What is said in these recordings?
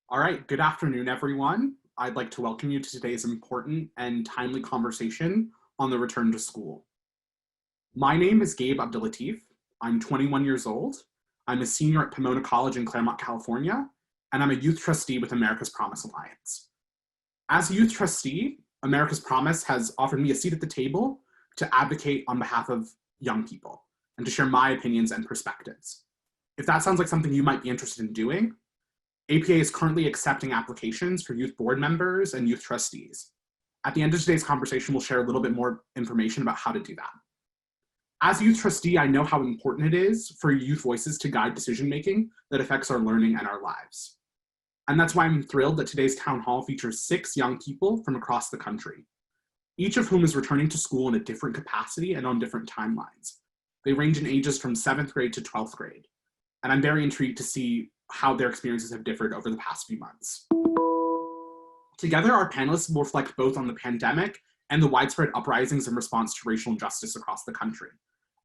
All right, good afternoon, everyone. I'd like to welcome you to today's important and timely conversation on the return to school. My name is Gabe Abdulatif. I'm 21 years old. I'm a senior at Pomona College in Claremont, California, and I'm a youth trustee with America's Promise Alliance. As a youth trustee, America's Promise has offered me a seat at the table to advocate on behalf of young people and to share my opinions and perspectives. If that sounds like something you might be interested in doing, APA is currently accepting applications for youth board members and youth trustees. At the end of today's conversation, we'll share a little bit more information about how to do that. As a youth trustee, I know how important it is for youth voices to guide decision-making that affects our learning and our lives. And that's why I'm thrilled that today's town hall features 6 young people from across the country, each of whom is returning to school in a different capacity and on different timelines. They range in ages from 7th grade to 12th grade. And I'm very intrigued to see how their experiences have differed over the past few months. Together, our panelists will reflect both on the pandemic and the widespread uprisings in response to racial injustice across the country.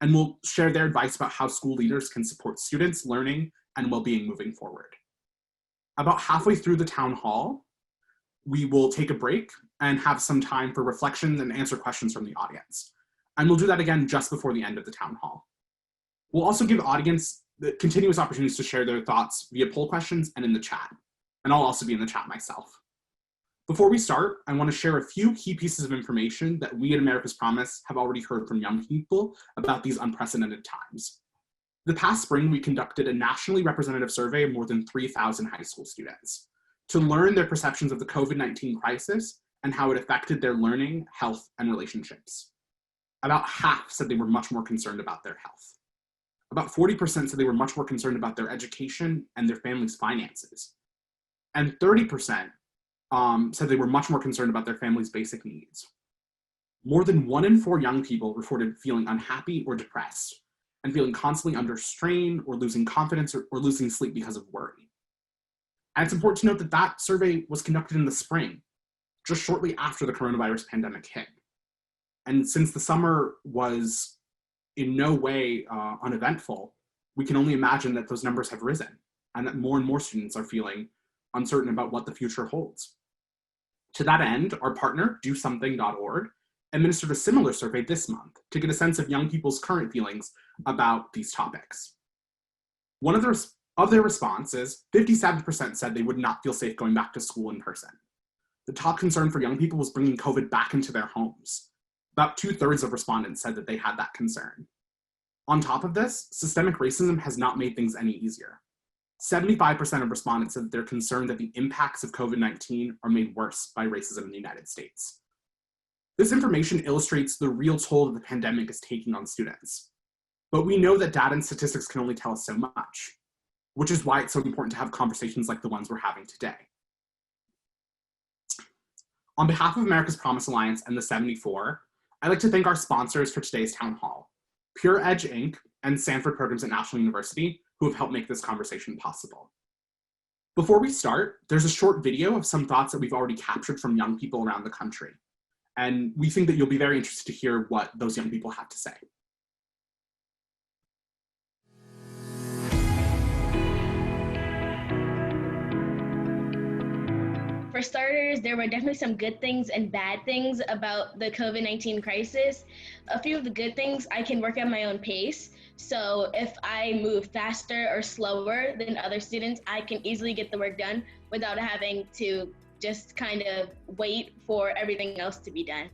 And we'll share their advice about how school leaders can support students' learning and well-being moving forward. About halfway through the town hall, we will take a break and have some time for reflections and answer questions from the audience. And we'll do that again just before the end of the town hall. We'll also give the audience the continuous opportunities to share their thoughts via poll questions and in the chat. And I'll also be in the chat myself. Before we start, I want to share a few key pieces of information that we at America's Promise have already heard from young people about these unprecedented times. The past spring, we conducted a nationally representative survey of more than 3,000 high school students to learn their perceptions of the COVID-19 crisis and how it affected their learning, health, and relationships. About half said they were much more concerned about their health. About 40% said they were much more concerned about their education and their family's finances. And 30% said they were much more concerned about their family's basic needs. More than 1 in 4 young people reported feeling unhappy or depressed and feeling constantly under strain or losing confidence or losing sleep because of worry. And it's important to note that that survey was conducted in the spring, just shortly after the coronavirus pandemic hit. And since the summer was in no way uneventful, we can only imagine that those numbers have risen and that more and more students are feeling uncertain about what the future holds. To that end, our partner, DoSomething.org, administered a similar survey this month to get a sense of young people's current feelings about these topics. One of their responses, 57% said they would not feel safe going back to school in person. The top concern for young people was bringing COVID back into their homes. About 2/3 of respondents said that they had that concern. On top of this, systemic racism has not made things any easier. 75% of respondents said that they're concerned that the impacts of COVID-19 are made worse by racism in the United States. This information illustrates the real toll that the pandemic is taking on students. But we know that data and statistics can only tell us so much, which is why it's so important to have conversations like the ones we're having today. On behalf of America's Promise Alliance and the 74, I'd like to thank our sponsors for today's town hall, Pure Edge Inc. and Sanford Programs at National University, who have helped make this conversation possible. Before we start, there's a short video of some thoughts that we've already captured from young people around the country. And we think that you'll be very interested to hear what those young people have to say. For starters, there were definitely some good things and bad things about the COVID-19 crisis. A few of the good things, I can work at my own pace. So if I move faster or slower than other students, I can easily get the work done without having to just kind of wait for everything else to be done.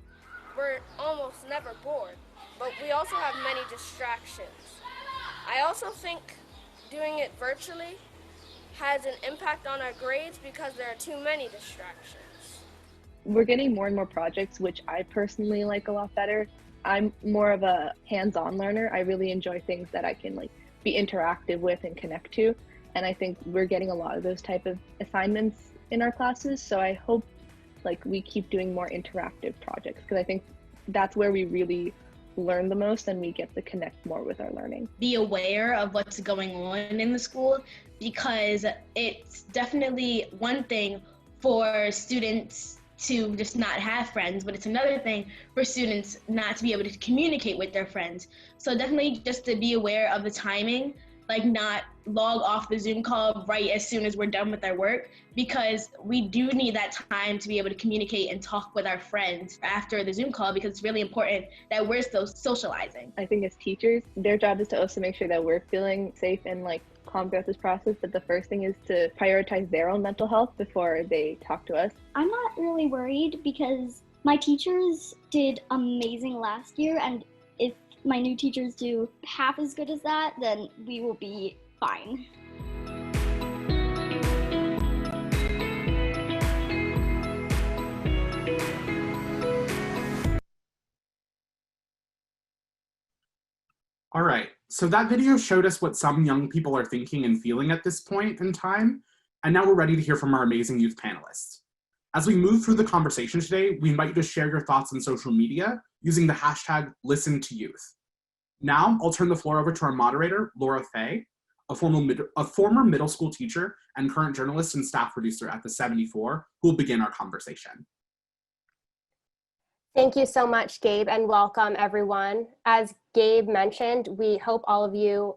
We're almost never bored, but we also have many distractions. I also think doing it virtually has an impact on our grades because there are too many distractions. We're getting more and more projects, which I personally like a lot better. I'm more of a hands-on learner. I really enjoy things that I can be interactive with and connect to. And I think we're getting a lot of those type of assignments in our classes. So I hope we keep doing more interactive projects because I think that's where we really learn the most and we get to connect more with our learning. Be aware of what's going on in the school because it's definitely one thing for students to just not have friends, but it's another thing for students not to be able to communicate with their friends. So definitely just to be aware of the timing like not log off the Zoom call right as soon as we're done with our work, because we do need that time to be able to communicate and talk with our friends after the Zoom call, because it's really important that we're still socializing. I think as teachers, their job is to also make sure that we're feeling safe and like calm throughout this process, but the first thing is to prioritize their own mental health before they talk to us. I'm not really worried because my teachers did amazing last year, and if my new teachers do half as good as that, then we will be fine. All right, so that video showed us what some young people are thinking and feeling at this point in time, and now we're ready to hear from our amazing youth panelists. As we move through the conversation today, we invite you to share your thoughts on social media using the hashtag #ListenToYouth. Now, I'll turn the floor over to our moderator, Laura Fay, a former middle school teacher and current journalist and staff producer at the 74, who will begin our conversation. Thank you so much, Gabe, and welcome everyone. As Gabe mentioned, we hope all of you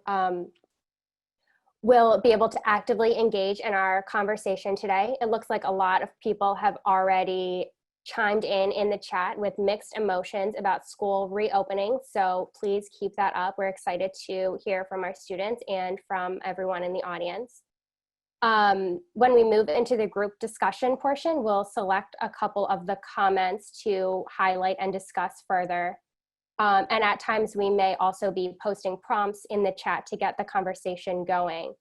will be able to actively engage in our conversation today. It looks like a lot of people have already chimed in the chat with mixed emotions about school reopening, so please keep that up. We're excited to hear from our students and from everyone in the audience. When we move into the group discussion portion, we'll select a couple of the comments to highlight and discuss further. And at times we may also be posting prompts in the chat to get the conversation going.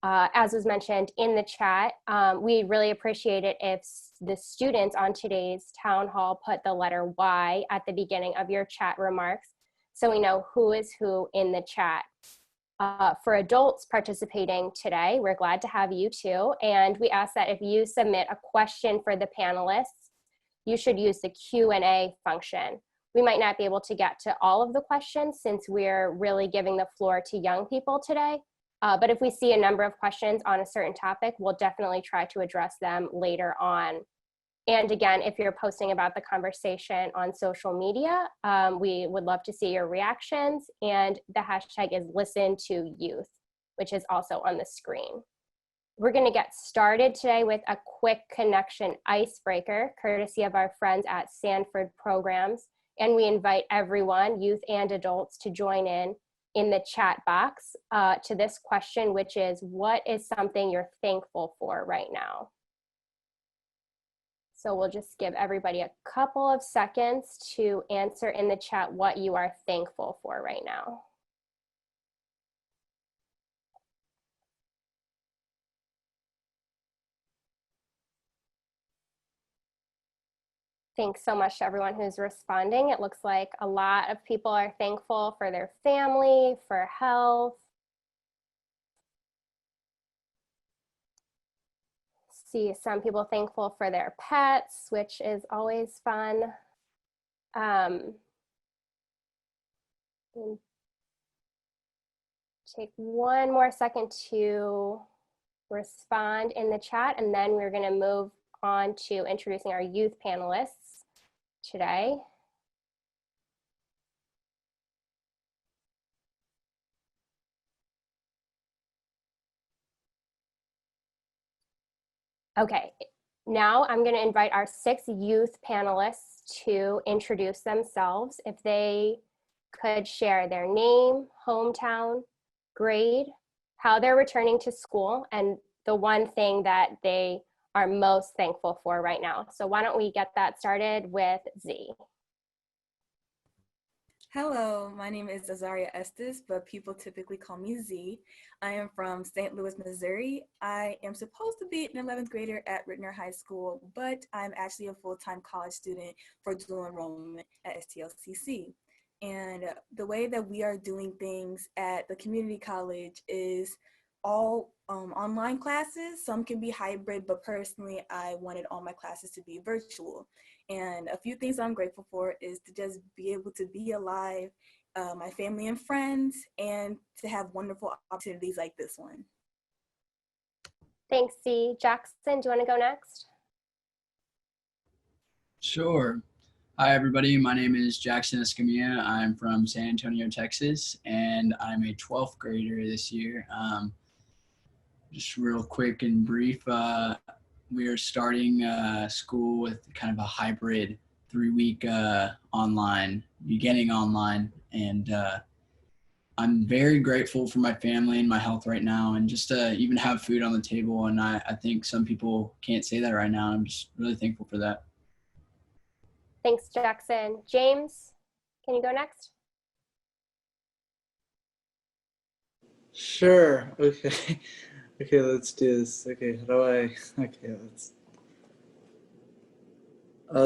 As was mentioned in the chat, we really appreciate it if the students on today's town hall put the letter Y at the beginning of your chat remarks, so we know who is who in the chat. For adults participating today, we're glad to have you too, and we ask that if you submit a question for the panelists, you should use the Q&A function. We might not be able to get to all of the questions since we're really giving the floor to young people today, but if we see a number of questions on a certain topic, we'll definitely try to address them later on. And again, if you're posting about the conversation on social media, we would love to see your reactions, and the hashtag is #ListenToYouth, which is also on the screen. We're gonna get started today with a quick connection icebreaker, courtesy of our friends at Sanford Programs, and we invite everyone, youth and adults, to join in the chat box to this question, which is, what is something you're thankful for right now? So we'll just give everybody a couple of seconds to answer in the chat what you are thankful for right now. Thanks so much to everyone who's responding. It looks like a lot of people are thankful for their family, for health. See some people thankful for their pets, which is always fun. Take one more second to respond in the chat, and then we're going to move on to introducing our youth panelists today. Okay, now I'm going to invite our 6 youth panelists to introduce themselves. If they could share their name, hometown, grade, how they're returning to school, and the one thing that they are most thankful for right now. So why don't we get that started with Z. Hello, my name is Azaria Estes, but people typically call me Z. I am from St. Louis, Missouri. I am supposed to be an 11th grader at Rittner High School, but I'm actually a full-time college student for dual enrollment at STLCC. And the way that we are doing things at the community college is all online classes. Some can be hybrid, but personally, I wanted all my classes to be virtual. And a few things I'm grateful for is to just be able to be alive, my family and friends, and to have wonderful opportunities like this one. Thanks, C. Jackson, do you want to go next? Sure. Hi, everybody. My name is Jackson Escamilla. I'm from San Antonio, Texas, and I'm a 12th grader this year. Just real quick and brief, we are starting school with kind of a hybrid 3-week online, beginning online, and I'm very grateful for my family and my health right now, and just to even have food on the table. And I think some people can't say that right now. I'm just really thankful for that. Thanks, Jackson. James, can you go next? Sure. Okay. Okay, let's do this. Okay, how do I? Okay, let's.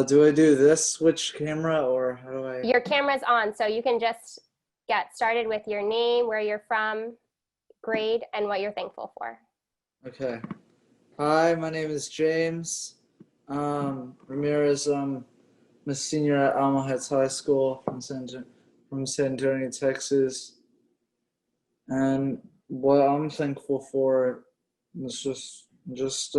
Do I do this switch camera or how do I? Your camera's on, so you can just get started with your name, where you're from, grade, and what you're thankful for. Okay. Hi, my name is James Ramirez. I'm a senior at Alma Heights High School from San Antonio, Texas. And what I'm thankful for is just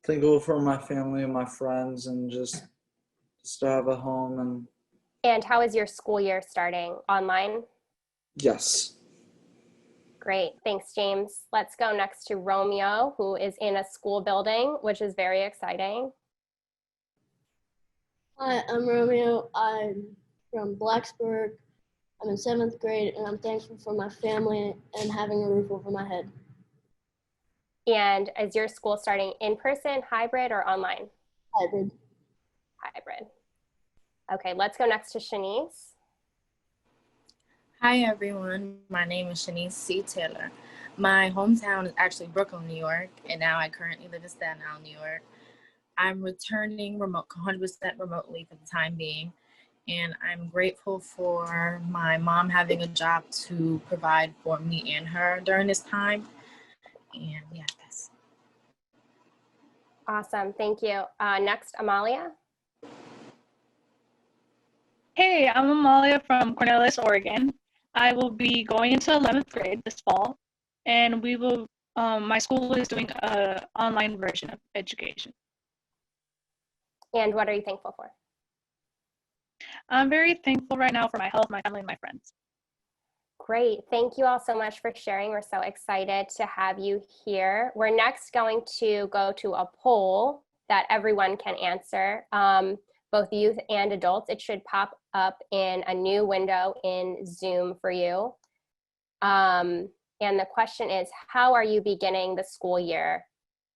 thankful for my family and my friends, and just to have a home. And how is your school year starting? Online? Yes. Great, thanks, James. Let's go next to Romeo, who is in a school building, which is very exciting. Hi, I'm Romeo. I'm from Blacksburg. I'm in 7th grade, and I'm thankful for my family and having a roof over my head. And is your school starting in person, hybrid, or online? Hybrid. Hybrid. Okay, let's go next to Shanice. Hi everyone, my name is Shanice C. Taylor. My hometown is actually Brooklyn, New York, and now I currently live in Staten Island, New York. I'm returning 100% remotely for the time being, and I'm grateful for my mom having a job to provide for me and her during this time. And yeah, that's Awesome, thank you. Next, Amalia. Hey, I'm Amalia from Cornelius, Oregon. I will be going into 11th grade this fall, and we will. My school is doing an online version of education. And what are you thankful for? I'm very thankful right now for my health, my family, and my friends. Great, thank you all so much for sharing. We're so excited to have you here. We're next going to go to a poll that everyone can answer, both youth and adults. It should pop up in a new window in Zoom for you. And the question is, how are you beginning the school year?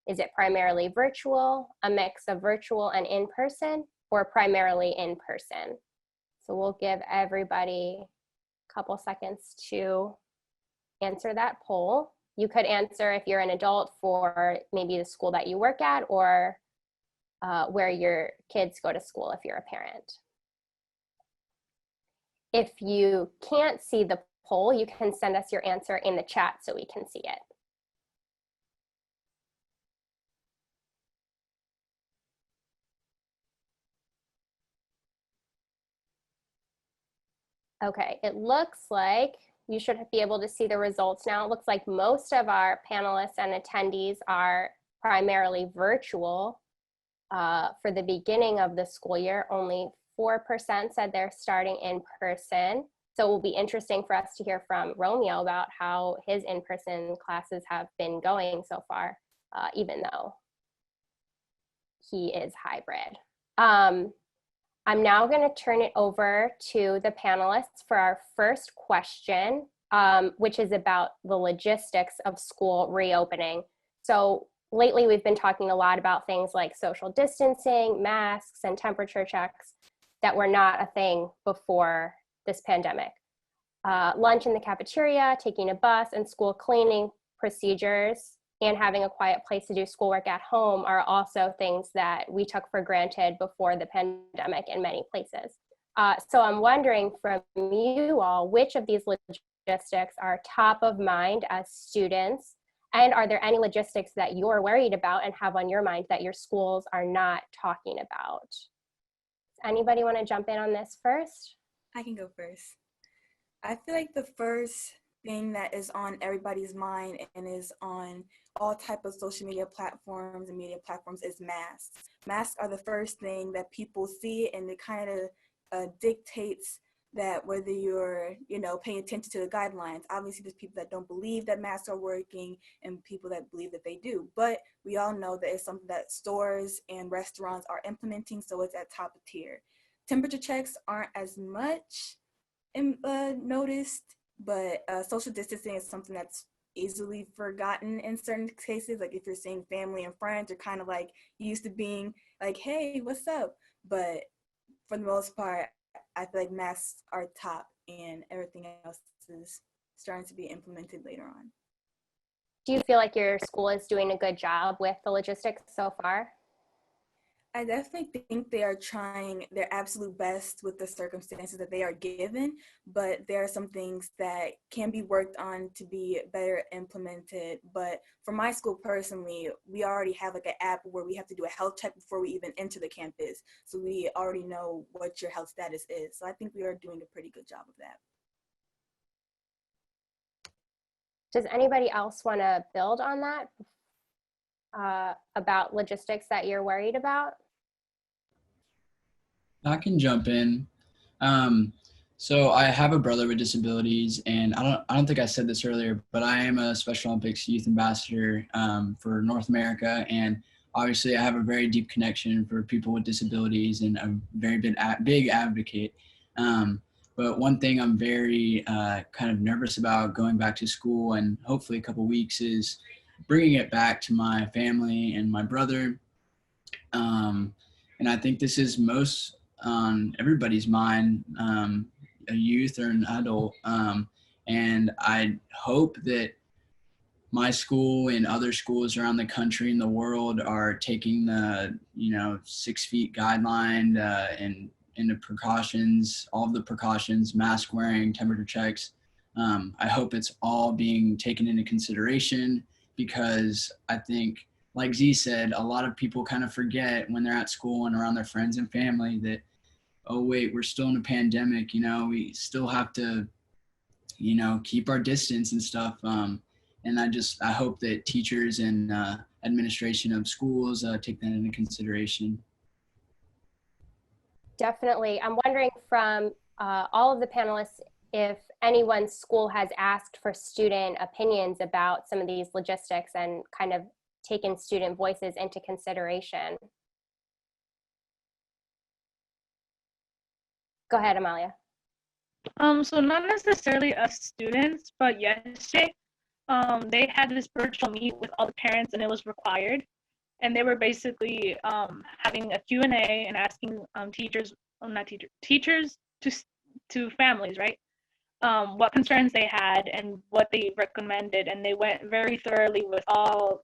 Is it primarily virtual, a mix of virtual and in-person, or primarily in-person? So we'll give everybody a couple seconds to answer that poll. You could answer if you're an adult for maybe the school that you work at, or where your kids go to school if you're a parent. If you can't see the poll, you can send us your answer in the chat so we can see it. Okay, it looks like you should be able to see the results now. It looks like most of our panelists and attendees are primarily virtual for the beginning of the school year. Only 4% said they're starting in person. So it will be interesting for us to hear from Romeo about how his in-person classes have been going so far, even though he is hybrid. I'm now going to turn it over to the panelists for our first question, which is about the logistics of school reopening. So lately we've been talking a lot about things like social distancing, masks, and temperature checks that were not a thing before this pandemic. Lunch in the cafeteria, taking a bus, and school cleaning procedures, and having a quiet place to do schoolwork at home are also things that we took for granted before the pandemic in many places. So I'm wondering from you all, which of these logistics are top of mind as students? And are there any logistics that you're worried about and have on your mind that your schools are not talking about? Does anybody want to jump in on this first? I can go first. I feel like the first thing that is on everybody's mind and is on all type of social media platforms and media platforms is masks. Masks are the first thing that people see, and it kind of dictates that whether you're, paying attention to the guidelines. Obviously, there's people that don't believe that masks are working and people that believe that they do. But we all know that it's something that stores and restaurants are implementing, so it's at top of tier. Temperature checks aren't as much noticed, but social distancing is something that's easily forgotten in certain cases. Like if you're seeing family and friends, you're kind of like used to being like, hey, what's up? But for the most part, I feel like masks are top and everything else is starting to be implemented later on. Do you feel like your school is doing a good job with the logistics so far? I definitely think they are trying their absolute best with the circumstances that they are given, but there are some things that can be worked on to be better implemented. But for my school personally, we already have like an app where we have to do a health check before we even enter the campus. So we already know what your health status is. So I think we are doing a pretty good job of that. Does anybody else want to build on that about logistics that you're worried about? I can jump in. So I have a brother with disabilities, and I don't think I said this earlier, but I am a Special Olympics youth ambassador for North America, and obviously I have a very deep connection for people with disabilities and a very big advocate. But one thing I'm very kind of nervous about going back to school and hopefully a couple weeks is bringing it back to my family and my brother. And I think this is most on everybody's mind, a youth or an adult. And I hope that my school and other schools around the country and the world are taking the, 6 feet guideline and the precautions, all of the precautions, mask wearing, temperature checks. I hope it's all being taken into consideration, because I think, like Z said, a lot of people kind of forget when they're at school and around their friends and family that, oh wait, we're still in a pandemic, we still have to, keep our distance and stuff. And I hope that teachers and administration of schools take that into consideration. Definitely. I'm wondering from all of the panelists if anyone's school has asked for student opinions about some of these logistics and kind of taken student voices into consideration. Go ahead, Amalia. So not necessarily us students, but yesterday, they had this virtual meet with all the parents, and it was required. And they were basically having a Q&A and asking teachers to families, right? What concerns they had and what they recommended, and they went very thoroughly with all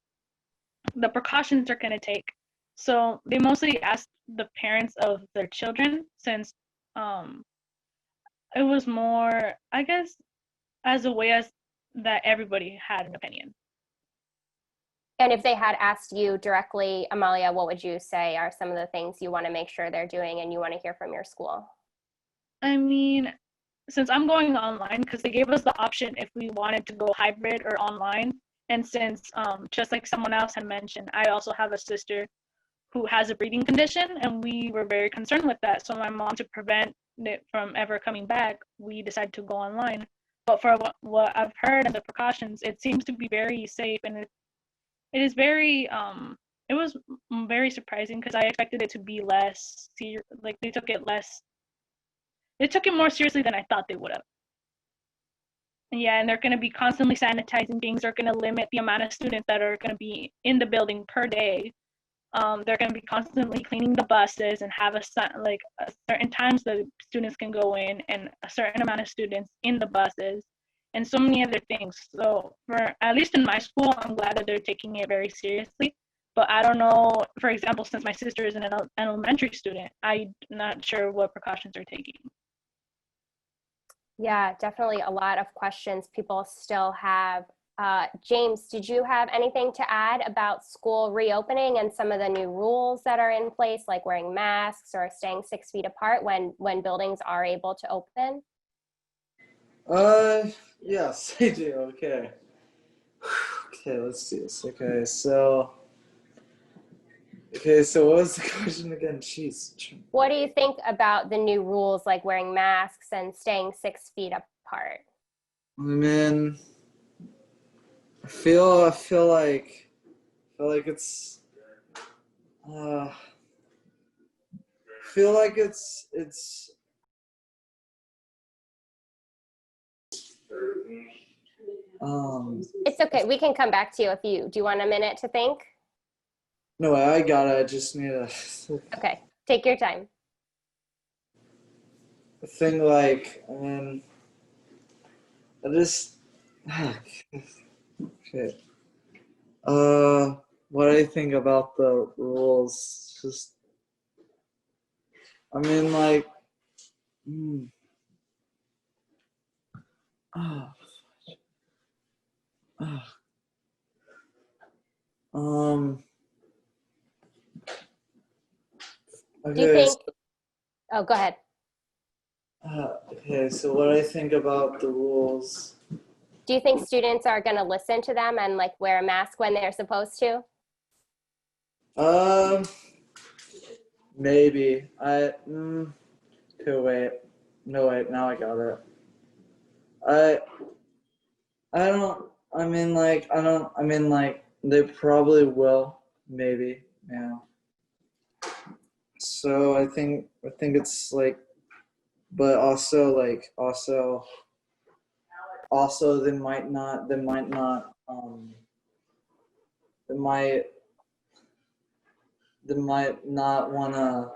the precautions they're going to take. So they mostly asked the parents of their children, since it was more, I guess, as a way as that everybody had an opinion. And if they had asked you directly, Amalia, what would you say are some of the things you want to make sure they're doing and you want to hear from your school? I mean, since I'm going online, because they gave us the option if we wanted to go hybrid or online. And since, just like someone else had mentioned, I also have a sister who has a breathing condition, and we were very concerned with that. So my mom, to prevent it from ever coming back, we decided to go online. But for what I've heard and the precautions, it seems to be very safe, and it is very, it was very surprising, because I expected it to be less, like they took it more seriously than I thought they would have. Yeah, and they're going to be constantly sanitizing things. They're going to limit the amount of students that are going to be in the building per day. They're going to be constantly cleaning the buses and have a certain times the students can go in, and a certain amount of students in the buses, and so many other things. So for, at least in my school, I'm glad that they're taking it very seriously. But I don't know, for example, since my sister is an elementary student, I'm not sure what precautions they're taking. Yeah, definitely a lot of questions people still have. James, did you have anything to add about school reopening and some of the new rules that are in place, like wearing masks or staying 6 feet apart when buildings are able to open? Yes, I do. Okay. Okay, let's do this. So what was the question again? Jeez. What do you think about the new rules like wearing masks and staying 6 feet apart? I mean, I feel it's feel like it's It's okay. We can come back to you if you do you want a minute to think? no, I got it. I just need a Okay, take your time. thing like, I mean, I just okay. What I think about the rules, just, I mean, like, ah, ah, um, Do you okay, think, oh, go ahead. okay, so what I think about the rules, Do you think students are going to listen to them and like wear a mask when they're supposed to? maybe, okay, wait, no, wait, now I got it. I don't, I mean, like, they probably will, maybe, yeah. So I think it's like, but also like, also they might not, they might, they might not wanna,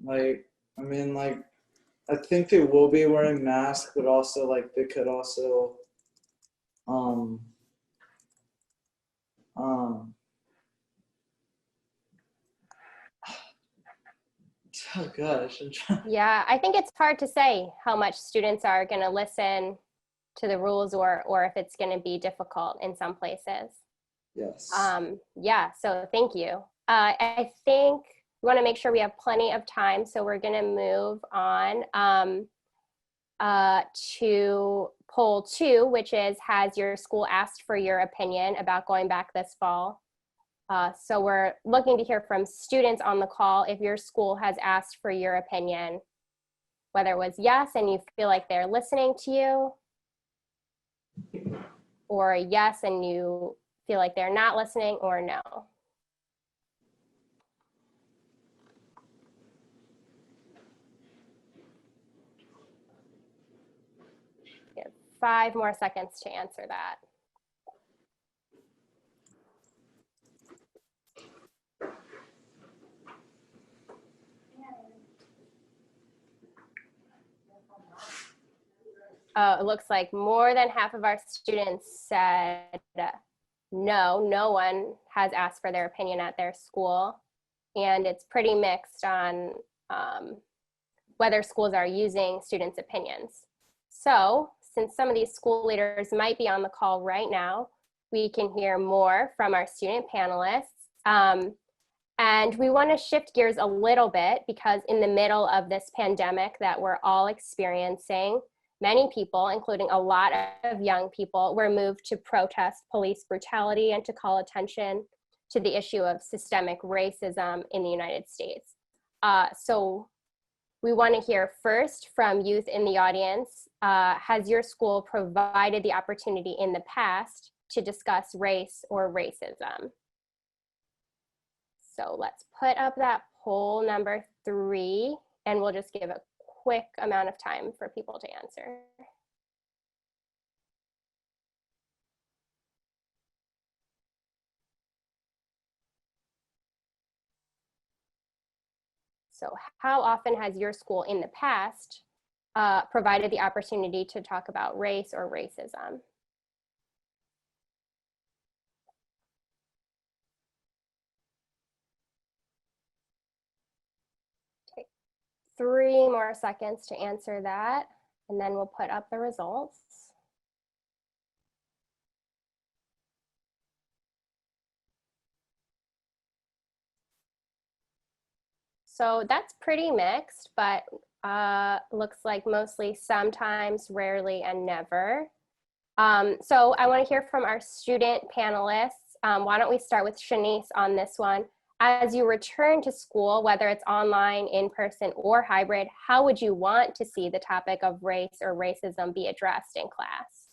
like, I mean, like, I think they will be wearing masks, but also like they could also, um, um, oh gosh, I'm trying. Yeah, I think it's hard to say how much students are going to listen to the rules or if it's going to be difficult in some places. Yes. Yeah, so thank you. I think we want to make sure we have plenty of time, so we're going to move on to poll 2, which is, has your school asked for your opinion about going back this fall? So we're looking to hear from students on the call if your school has asked for your opinion, whether it was yes and you feel like they're listening to you, or yes and you feel like they're not listening, or no. You have 5 more seconds to answer that. It looks like more than half of our students said no, no one has asked for their opinion at their school. And it's pretty mixed on whether schools are using students' opinions. So since some of these school leaders might be on the call right now, we can hear more from our student panelists. And we want to shift gears a little bit because in the middle of this pandemic that we're all experiencing, many people, including a lot of young people, were moved to protest police brutality and to call attention to the issue of systemic racism in the United States. So we want to hear first from youth in the audience. Has your school provided the opportunity in the past to discuss race or racism? So let's put up that poll number 3, and we'll just give a quick amount of time for people to answer. So how often has your school in the past provided the opportunity to talk about race or racism? Take 3 more seconds to answer that, and then we'll put up the results. So that's pretty mixed, but looks like mostly sometimes, rarely, and never. So I want to hear from our student panelists. Why don't we start with Shanice on this one? As you return to school, whether it's online, in person, or hybrid, how would you want to see the topic of race or racism be addressed in class?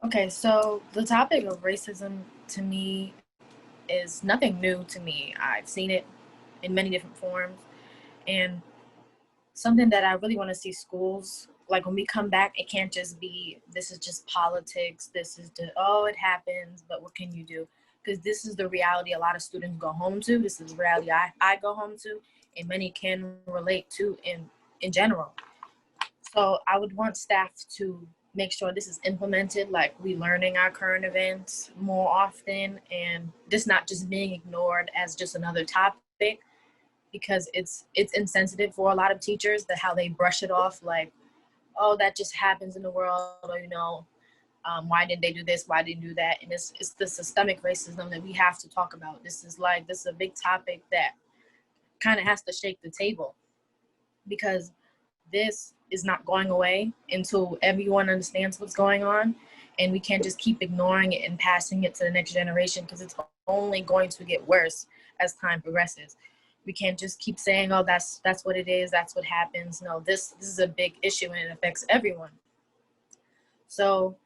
Okay, so the topic of racism to me is nothing new to me. I've seen it in many different forms, and something that I really want to see schools, like when we come back, it can't just be, this is just politics, this is the, oh, it happens, but what can you do? Because this is the reality a lot of students go home to. This is the reality I go home to, and many can relate to in general. So I would want staff to make sure this is implemented, like we learning our current events more often, and this not just being ignored as just another topic, because it's insensitive for a lot of teachers that how they brush it off like, oh, that just happens in the world, or why didn't they do this, why didn't they do that? And it's the systemic racism that we have to talk about. This is a big topic that kind of has to shake the table, because this is not going away until everyone understands what's going on, and we can't just keep ignoring it and passing it to the next generation, because it's only going to get worse as time progresses. We can't just keep saying, oh, that's what it is, that's what happens. No, this is a big issue and it affects everyone. So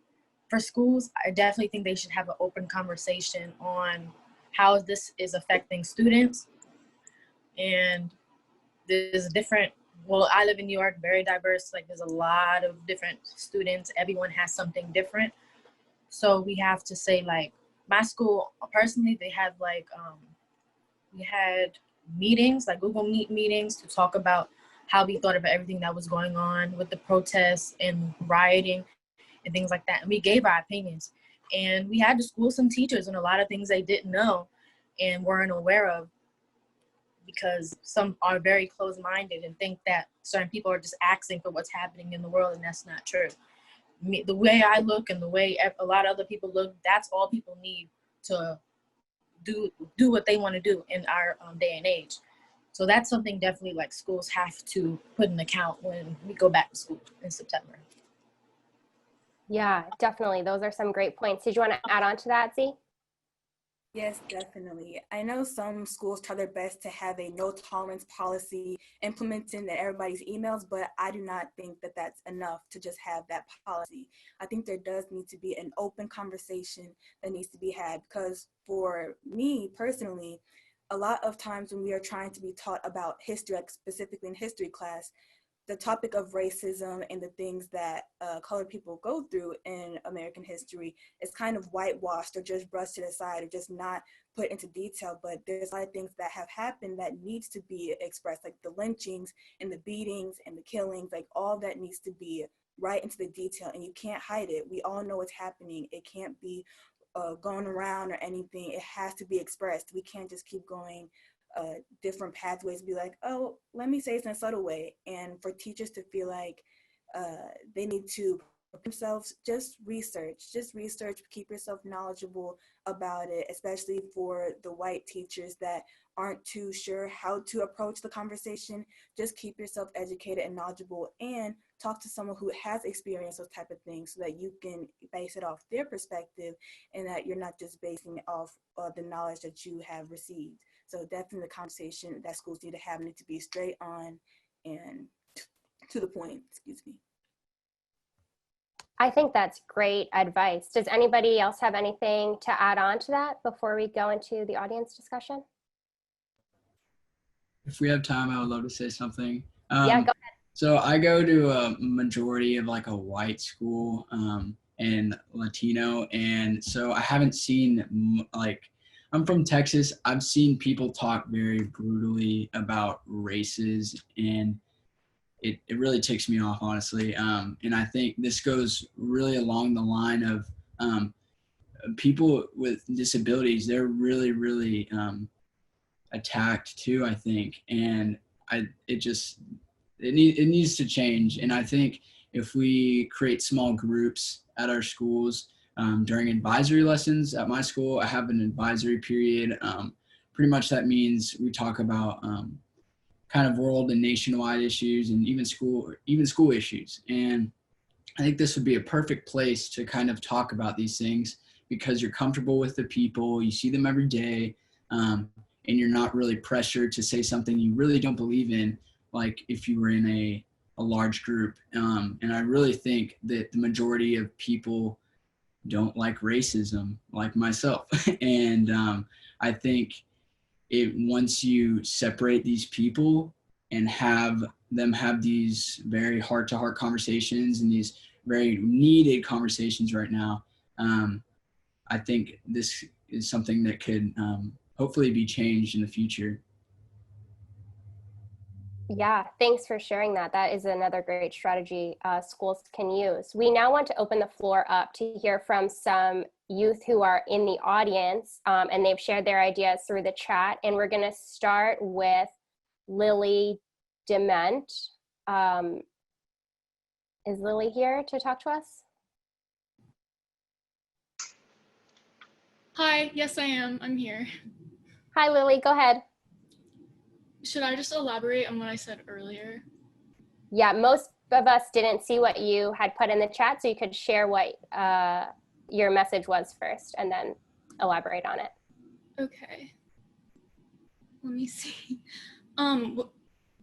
for schools, I definitely think they should have an open conversation on how this is affecting students. And there's I live in New York, very diverse, like there's a lot of different students, everyone has something different. So we have to say, like, my school, personally, they have like, we had meetings, like Google Meet meetings, to talk about how we thought about everything that was going on with the protests and rioting and things like that. And we gave our opinions. And we had to school some teachers on a lot of things they didn't know and weren't aware of, because some are very closed-minded and think that certain people are just asking for what's happening in the world, and that's not true. The way I look and the way a lot of other people look, that's all people need to do what they want to do in our day and age. So that's something definitely like schools have to put in account when we go back to school in September. Yeah, definitely. Those are some great points. Did you want to add on to that, Z? Yes, definitely. I know some schools try their best to have a no tolerance policy implemented in everybody's emails, but I do not think that that's enough to just have that policy. I think there does need to be an open conversation that needs to be had, because for me personally, a lot of times when we are trying to be taught about history, like specifically in history class, the topic of racism and the things that colored people go through in American history is kind of whitewashed or just brushed to the side or just not put into detail. But there's a lot of things that have happened that needs to be expressed, like the lynchings and the beatings and the killings, like all that needs to be right into the detail, and you can't hide it. We all know what's happening. It can't be going around or anything. It has to be expressed. We can't just keep going different pathways, be like, oh, let me say it in a subtle way. And for teachers to feel like they need to themselves, just research, keep yourself knowledgeable about it, especially for the white teachers that aren't too sure how to approach the conversation. Just keep yourself educated and knowledgeable, and talk to someone who has experienced those type of things so that you can base it off their perspective, and that you're not just basing it off the knowledge that you have received. So definitely the conversation that schools need to have need to be straight on and to the point, excuse me. I think that's great advice. Does anybody else have anything to add on to that before we go into the audience discussion? If we have time, I would love to say something. Yeah, go ahead. So I go to a majority of like a white school and Latino, and so I haven't seen, like, I'm from Texas. I've seen people talk very brutally about races, and it really ticks me off, honestly. And I think this goes really along the line of people with disabilities. They're really, really attacked too, I think. And it needs to change. And I think if we create small groups at our schools, during advisory lessons at my school, I have an advisory period pretty much that means we talk about kind of world and nationwide issues and even school issues. And I think this would be a perfect place to kind of talk about these things because you're comfortable with the people, you see them every day, and you're not really pressured to say something you really don't believe in, like if you were in a large group. And I really think that the majority of people don't like racism, like myself. And I think once you separate these people and have them have these very heart-to-heart conversations and these very needed conversations right now, I think this is something that could hopefully be changed in the future. Yeah, thanks for sharing that. That is another great strategy schools can use. We now want to open the floor up to hear from some youth who are in the audience, and they've shared their ideas through the chat. And we're going to start with Lily Dement. Is Lily here to talk to us? Hi, yes I am. I'm here. Hi Lily, go ahead. Should I just elaborate on what I said earlier? Yeah, most of us didn't see what you had put in the chat, so you could share what your message was first and then elaborate on it. Okay. Let me see.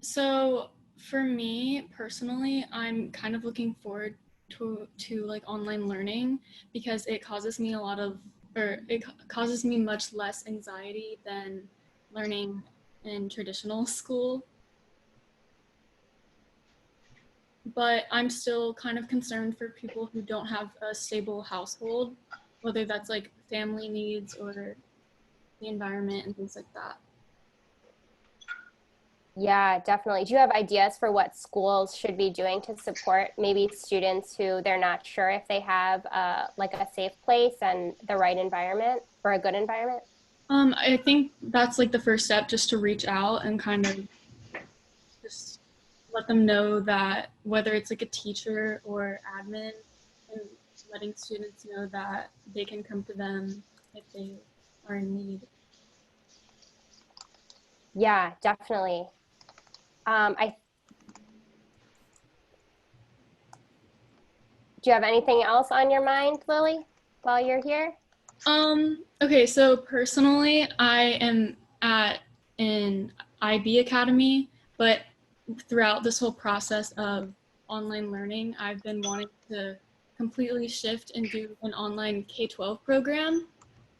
So for me personally, I'm kind of looking forward to like online learning because it causes me much less anxiety than learning in traditional school. But I'm still kind of concerned for people who don't have a stable household, whether that's like family needs or the environment and things like that. Yeah, definitely. Do you have ideas for what schools should be doing to support maybe students who they're not sure if they have like a safe place and the right environment or a good environment? I think that's like the first step, just to reach out and kind of just let them know that whether it's like a teacher or admin, and letting students know that they can come to them if they are in need. Yeah, definitely. Do you have anything else on your mind, Lily, while you're here? Okay, so personally, I am at an IB Academy, but throughout this whole process of online learning, I've been wanting to completely shift and do an online K-12 program.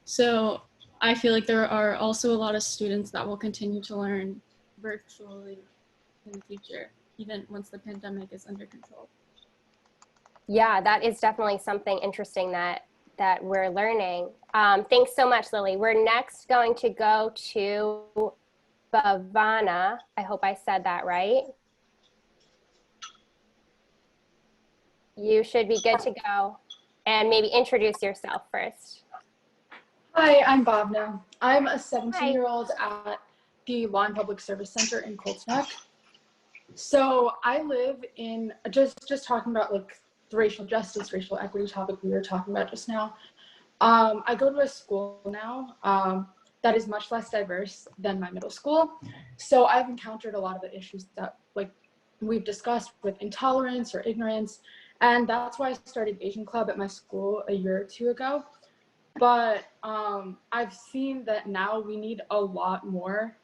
So I feel like there are also a lot of students that will continue to learn virtually in the future, even once the pandemic is under control. Yeah, that is definitely something interesting that we're learning. Thanks so much, Lily. We're next going to go to Bhavana. I hope I said that right. You should be good to go. And maybe introduce yourself first. Hi, I'm Bhavna. I'm a 17-year-old at the Lawn Public Service Center in Colts Neck. So I live in, just talking about like the racial justice, racial equity topic we were talking about just now. I go to a school now that is much less diverse than my middle school. So I've encountered a lot of the issues that like we've discussed with intolerance or ignorance. And that's why I started Asian Club at my school a year or two ago. But I've seen that now we need a lot more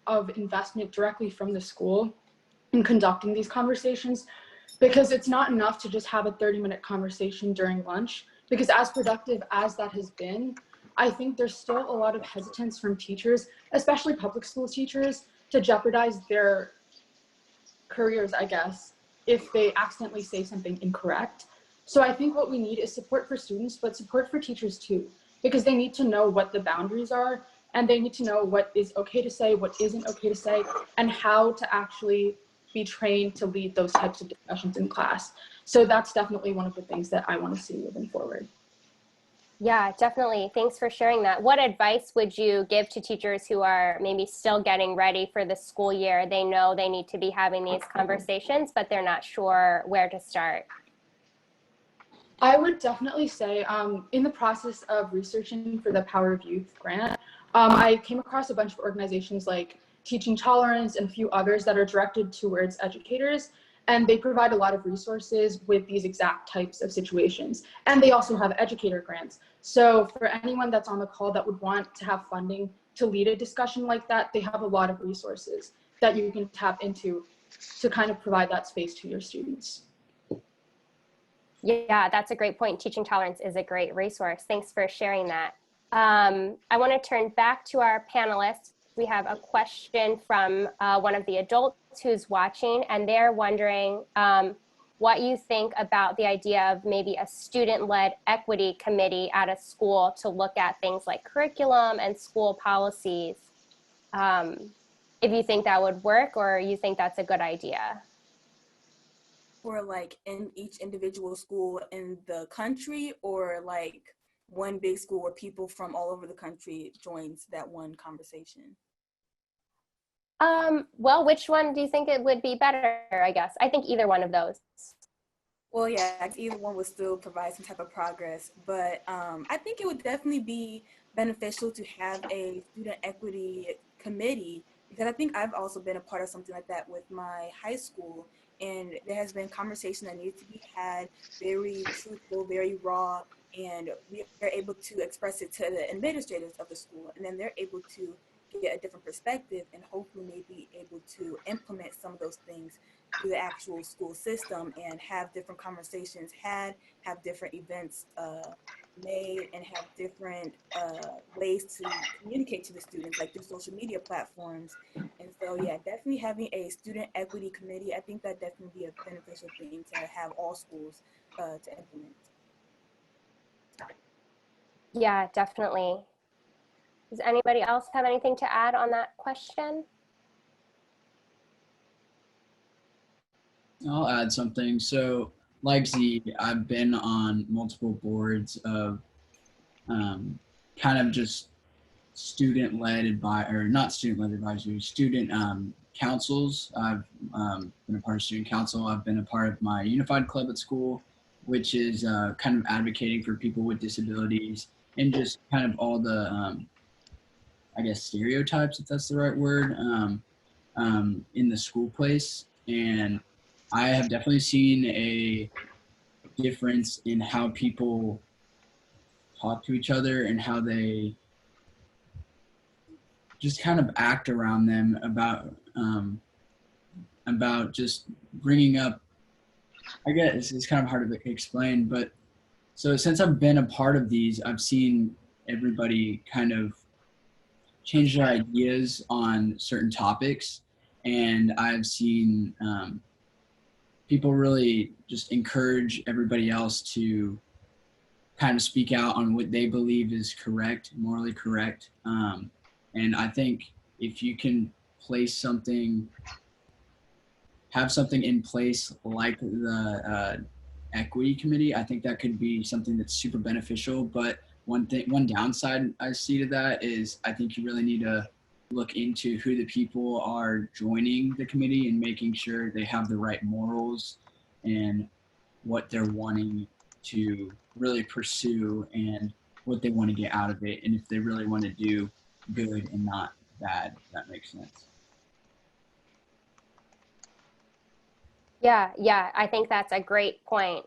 of investment directly from the school in conducting these conversations, because it's not enough to just have a 30-minute conversation during lunch, because as productive as that has been, I think there's still a lot of hesitance from teachers, especially public school teachers, to jeopardize their careers, I guess, if they accidentally say something incorrect. So I think what we need is support for students, but support for teachers too, because they need to know what the boundaries are, and they need to know what is okay to say, what isn't okay to say, and how to actually be trained to lead those types of discussions in class. So that's definitely one of the things that I want to see moving forward. Yeah, definitely. Thanks for sharing that. What advice would you give to teachers who are maybe still getting ready for the school year? They know they need to be having these conversations, but they're not sure where to start. I would definitely say in the process of researching for the Power of Youth grant, I came across a bunch of organizations like Teaching Tolerance and a few others that are directed towards educators, and they provide a lot of resources with these exact types of situations. And they also have educator grants. So for anyone that's on the call that would want to have funding to lead a discussion like that, they have a lot of resources that you can tap into to kind of provide that space to your students. Yeah, that's a great point. Teaching Tolerance is a great resource. Thanks for sharing that. I want to turn back to our panelists. We have a question from one of the adults who's watching, and they're wondering what you think about the idea of maybe a student-led equity committee at a school to look at things like curriculum and school policies. If you think that would work, or you think that's a good idea. For like in each individual school in the country, or like one big school where people from all over the country joins that one conversation? Well, which one do you think it would be better, I guess? I think either one of those. Well, yeah, either one would still provide some type of progress, but I think it would definitely be beneficial to have a student equity committee, because I think I've also been a part of something like that with my high school, and there has been conversation that needs to be had, very truthful, very raw, and we are able to express it to the administrators of the school, and then they're able to get a different perspective and hopefully maybe able to implement some of those things through the actual school system and have different conversations had, have different events made, and have different ways to communicate to the students, like through social media platforms. And so, yeah, definitely having a student equity committee, I think that definitely be a beneficial thing to have all schools to implement. Yeah, definitely. Does anybody else have anything to add on that question? I'll add something. So like Z, I've been on multiple boards of kind of just student-led or not student-led advisory, student councils. I've been a part of student council. I've been a part of my unified club at school, which is kind of advocating for people with disabilities and just kind of all the, I guess, stereotypes, if that's the right word, in the school place. And I have definitely seen a difference in how people talk to each other and how they just kind of act around them about just bringing up, I guess it's kind of hard to explain, but so since I've been a part of these, I've seen everybody kind of change their ideas on certain topics, and I've seen people really just encourage everybody else to kind of speak out on what they believe is correct, morally correct. And I think if you can place something, have something in place like the equity committee, I think that could be something that's super beneficial. But one downside I see to that is I think you really need to look into who the people are joining the committee and making sure they have the right morals and what they're wanting to really pursue and what they want to get out of it, and if they really want to do good and not bad, if that makes sense. Yeah, I think that's a great point.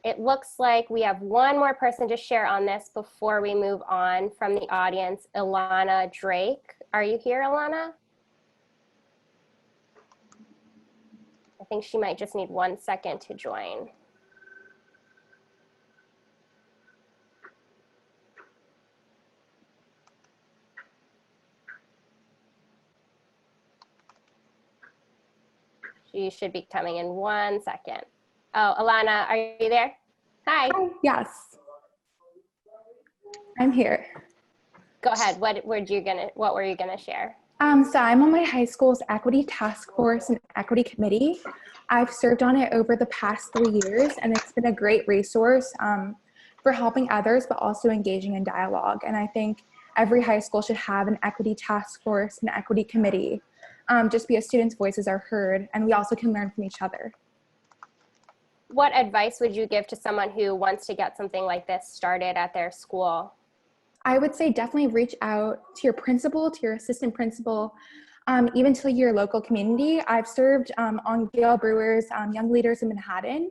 It looks like we have one more person to share on this before we move on from the audience. Ilana Drake, are you here, Ilana? I think she might just need 1 second to join. She should be coming in 1 second. Oh, Ilana, are you there? Hi. Hi, yes. I'm here. Go ahead. What were you gonna share? So I'm on my high school's equity task force and equity committee. I've served on it over the past 3 years, and it's been a great resource for helping others, but also engaging in dialogue. And I think every high school should have an equity task force and equity committee, just because students' voices are heard, and we also can learn from each other. What advice would you give to someone who wants to get something like this started at their school? I would say definitely reach out to your principal, to your assistant principal, even to your local community. I've served on Gail Brewer's Young Leaders in Manhattan.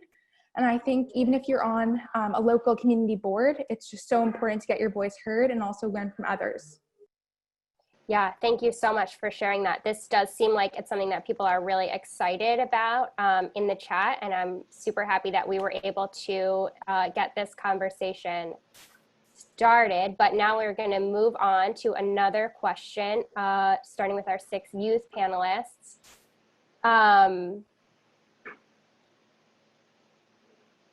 And I think even if you're on a local community board, it's just so important to get your voice heard and also learn from others. Yeah, thank you so much for sharing that. This does seem like it's something that people are really excited about in the chat, and I'm super happy that we were able to get this conversation started. But now we're going to move on to another question, starting with our 6 youth panelists.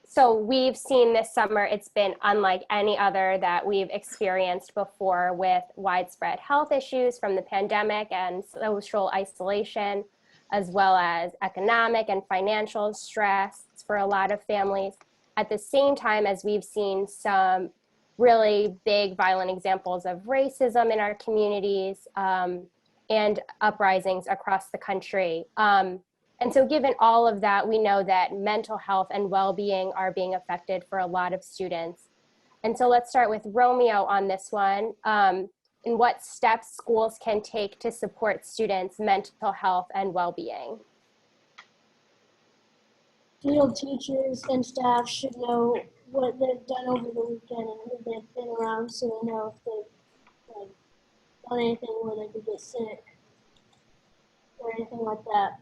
So we've seen this summer, it's been unlike any other that we've experienced before, with widespread health issues from the pandemic and social isolation, as well as economic and financial stress for a lot of families. At the same time as we've seen some really big violent examples of racism in our communities and uprisings across the country. And so given all of that, we know that mental health and well-being are being affected for a lot of students. And so let's start with Romeo on this one. And what steps schools can take to support students' mental health and well-being? Field teachers and staff should know what they've done over the weekend and who they've been around, so they know if they've done anything where they could get sick or anything like that.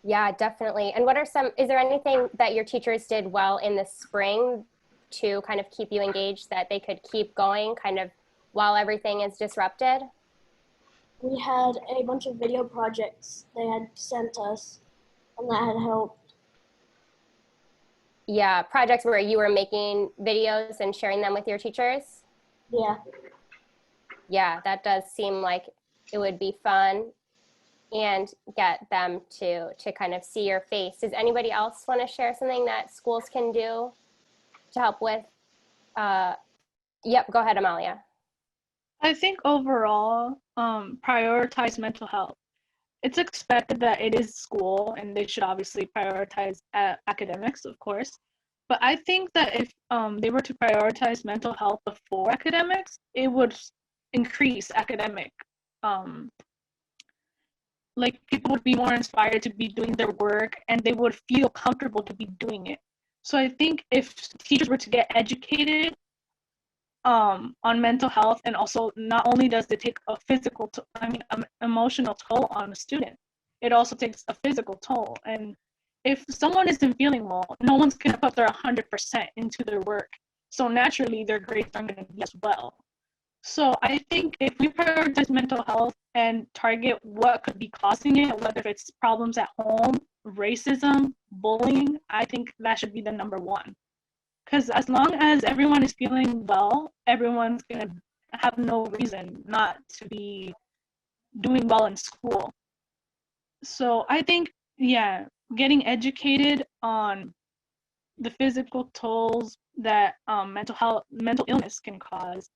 Yeah, definitely. And what are is there anything that your teachers did well in the spring to kind of keep you engaged, that they could keep going kind of while everything is disrupted? We had a bunch of video projects they had sent us, and that had helped. Yeah, projects where you were making videos and sharing them with your teachers? Yeah. Yeah, that does seem like it would be fun and get them to kind of see your face. Does anybody else want to share something that schools can do to help with? Yep, go ahead, Amalia. I think overall, prioritize mental health. It's expected that it is school and they should obviously prioritize academics, of course. But I think that if they were to prioritize mental health before academics, it would increase academic like people would be more inspired to be doing their work and they would feel comfortable to be doing it. So I think if teachers were to get educated on mental health, and also not only does it take a emotional toll on a student, it also takes a physical toll. And if someone isn't feeling well, no one's gonna put their 100% into their work. So naturally their grades aren't gonna be as well. So I think if we prioritize mental health and target what could be causing it, whether it's problems at home, racism, bullying, I think that should be the number one. Because as long as everyone is feeling well, everyone's going to have no reason not to be doing well in school. So I think, yeah, getting educated on the physical tolls that mental illness can cause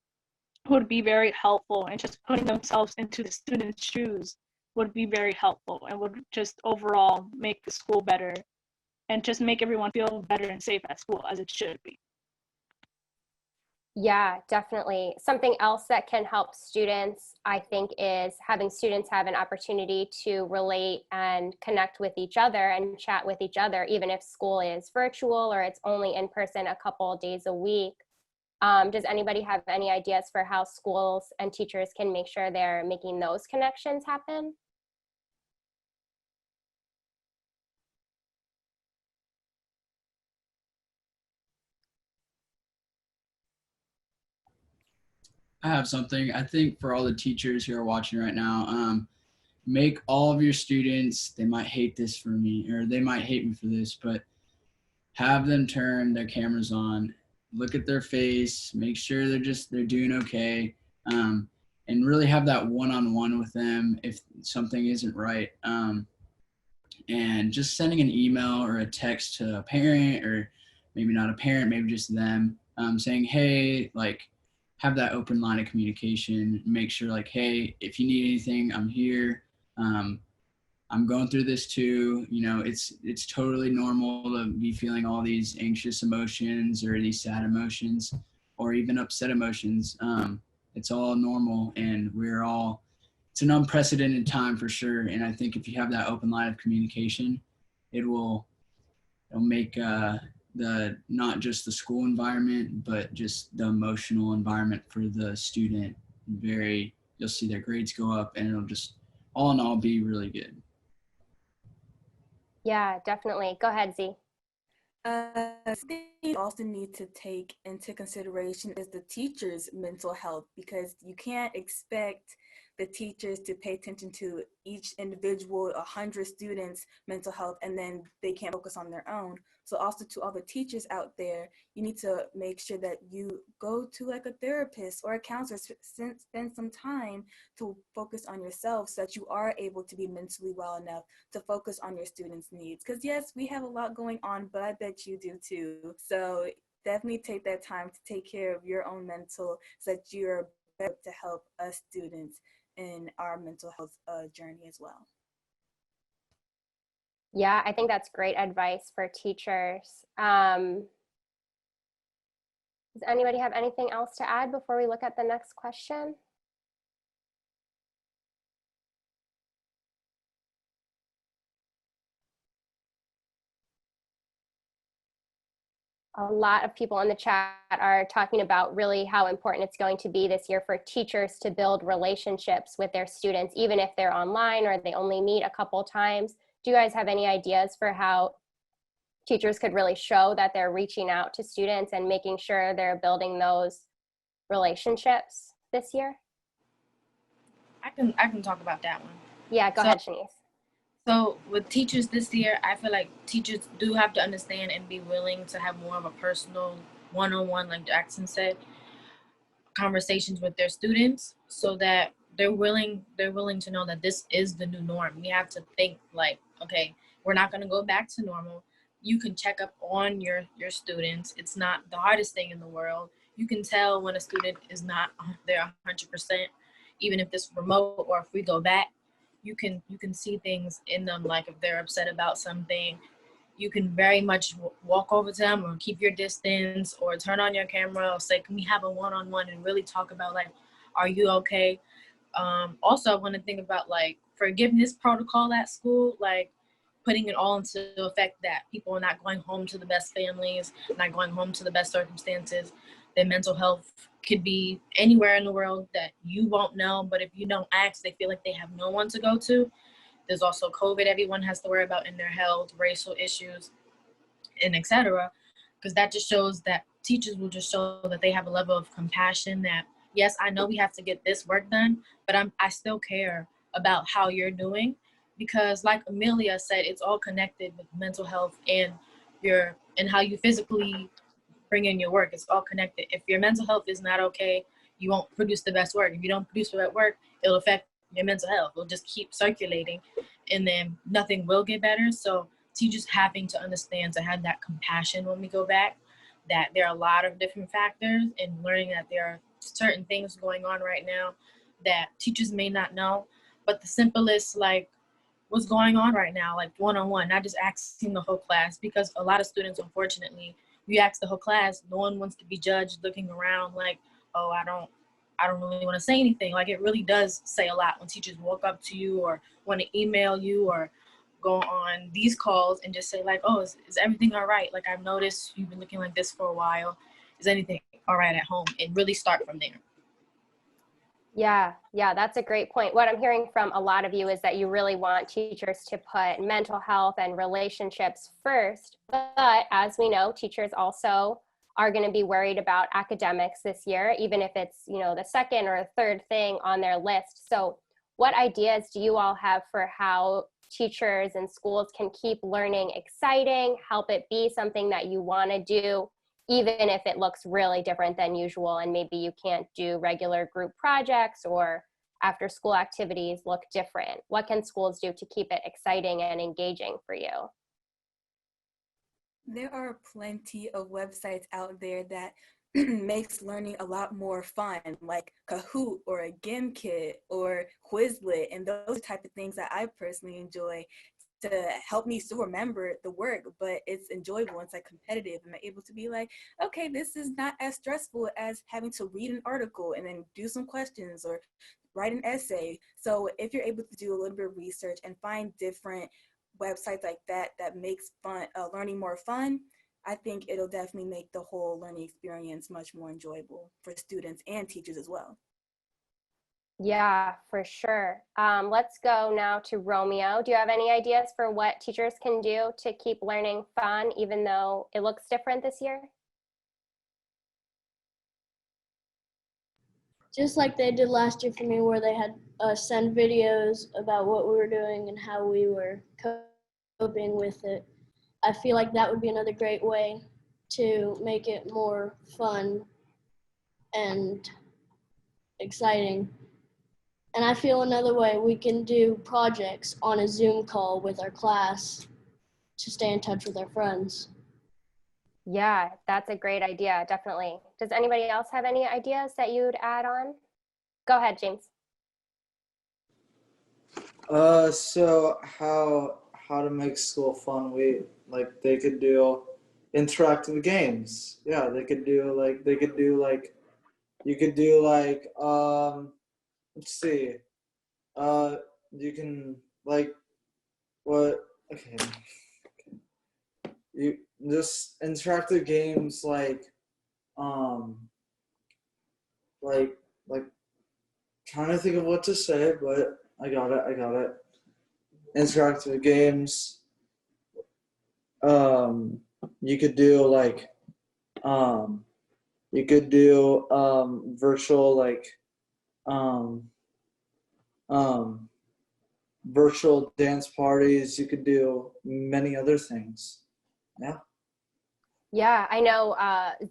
would be very helpful, and just putting themselves into the students' shoes would be very helpful and would just overall make the school better and just make everyone feel better and safe at school, as it should be. Yeah, definitely. Something else that can help students, I think, is having students have an opportunity to relate and connect with each other and chat with each other, even if school is virtual or it's only in person a couple of days a week. Does anybody have any ideas for how schools and teachers can make sure they're making those connections happen? I have something. I think for all the teachers who are watching right now, make all of your students, they might hate this for me, or they might hate me for this, but have them turn their cameras on, look at their face, make sure they're doing okay, and really have that one-on-one with them if something isn't right. And just sending an email or a text to a parent, or maybe not a parent, maybe just them, saying, hey, like, have that open line of communication, make sure like, hey, if you need anything, I'm here. I'm going through this too. You know, it's totally normal to be feeling all these anxious emotions or these sad emotions. or even upset emotions. It's all normal, and it's an unprecedented time for sure. And I think if you have that open line of communication, it'll make the not just the school environment, but just the emotional environment for the student you'll see their grades go up, and it'll just all in all be really good. Yeah, definitely. Go ahead, Z. Something you also need to take into consideration is the teacher's mental health, because you can't expect the teachers to pay attention to each individual 100 students' mental health and then they can't focus on their own. So also to all the teachers out there, you need to make sure that you go to like a therapist or a counselor, spend some time to focus on yourself so that you are able to be mentally well enough to focus on your students' needs. Because yes, we have a lot going on, but I bet you do too. So definitely take that time to take care of your own mental so that you're better to help us students in our mental health journey as well. Yeah, I think that's great advice for teachers. Does anybody have anything else to add before we look at the next question? A lot of people in the chat are talking about really how important it's going to be this year for teachers to build relationships with their students, even if they're online or they only meet a couple times. Do you guys have any ideas for how teachers could really show that they're reaching out to students and making sure they're building those relationships this year? I can talk about that one. Yeah, go ahead, Shanice. So with teachers this year, I feel like teachers do have to understand and be willing to have more of a personal one-on-one, like Jackson said, conversations with their students, so that they're willing to know that this is the new norm. We have to think like, okay, we're not going to go back to normal. You can check up on your students. It's not the hardest thing in the world. You can tell when a student is not there 100%, even if it's remote or if we go back. You can see things in them, like if they're upset about something, you can very much walk over to them or keep your distance or turn on your camera or say, can we have a one-on-one and really talk about like, are you okay? Also, I want to think about like forgiveness protocol at school, like putting it all into effect that people are not going home to the best families, not going home to the best circumstances. Their mental health could be anywhere in the world that you won't know, but if you don't ask, they feel like they have no one to go to. There's also COVID everyone has to worry about in their health, racial issues, and etc. Because that just shows that teachers will just show that they have a level of compassion that, yes, I know we have to get this work done, but I still care about how you're doing. Because like Amelia said, it's all connected with mental health and how you physically bring in your work. It's all connected. If your mental health is not okay, you won't produce the best work. If you don't produce the best work, it'll affect your mental health. It'll just keep circulating, and then nothing will get better. So teachers having to understand to have that compassion when we go back, that there are a lot of different factors, and learning that there are certain things going on right now that teachers may not know. But the simplest, like, what's going on right now, like one-on-one, not just asking the whole class, because a lot of students, unfortunately, you ask the whole class, no one wants to be judged looking around like, oh, I don't really want to say anything. Like, it really does say a lot when teachers walk up to you or want to email you or go on these calls and just say like, oh, is everything all right? Like, I've noticed you've been looking like this for a while. Is anything all right at home? And really start from there. Yeah, that's a great point. What I'm hearing from a lot of you is that you really want teachers to put mental health and relationships first. But as we know, teachers also are going to be worried about academics this year, even if it's, the second or third thing on their list. So what ideas do you all have for how teachers and schools can keep learning exciting, help it be something that you want to do, even if it looks really different than usual, and maybe you can't do regular group projects or after school activities look different? What can schools do to keep it exciting and engaging for you? There are plenty of websites out there that makes learning a lot more fun, like Kahoot or a GimKit or Quizlet, and those type of things that I personally enjoy to help me still remember the work, but it's enjoyable. It's like competitive. I'm able to be like, okay, this is not as stressful as having to read an article and then do some questions or write an essay. So if you're able to do a little bit of research and find different websites like that that makes fun learning more fun, I think it'll definitely make the whole learning experience much more enjoyable for students and teachers as well. Yeah, for sure. Let's go now to Romeo. Do you have any ideas for what teachers can do to keep learning fun, even though it looks different this year? Just like they did last year for me, where they had send videos about what we were doing and how we were coping with it. I feel like that would be another great way to make it more fun and exciting. And I feel another way we can do projects on a Zoom call with our class to stay in touch with our friends. Yeah, that's a great idea, definitely. Does anybody else have any ideas that you'd add on? Go ahead, James. So how to make school fun? They could do interactive games. Yeah, you could do let's see. You can what okay. You just interactive games um like trying to think of what to say, but I got it. Interactive games. You could do virtual virtual dance parties. You could do many other things. Yeah. Yeah, I know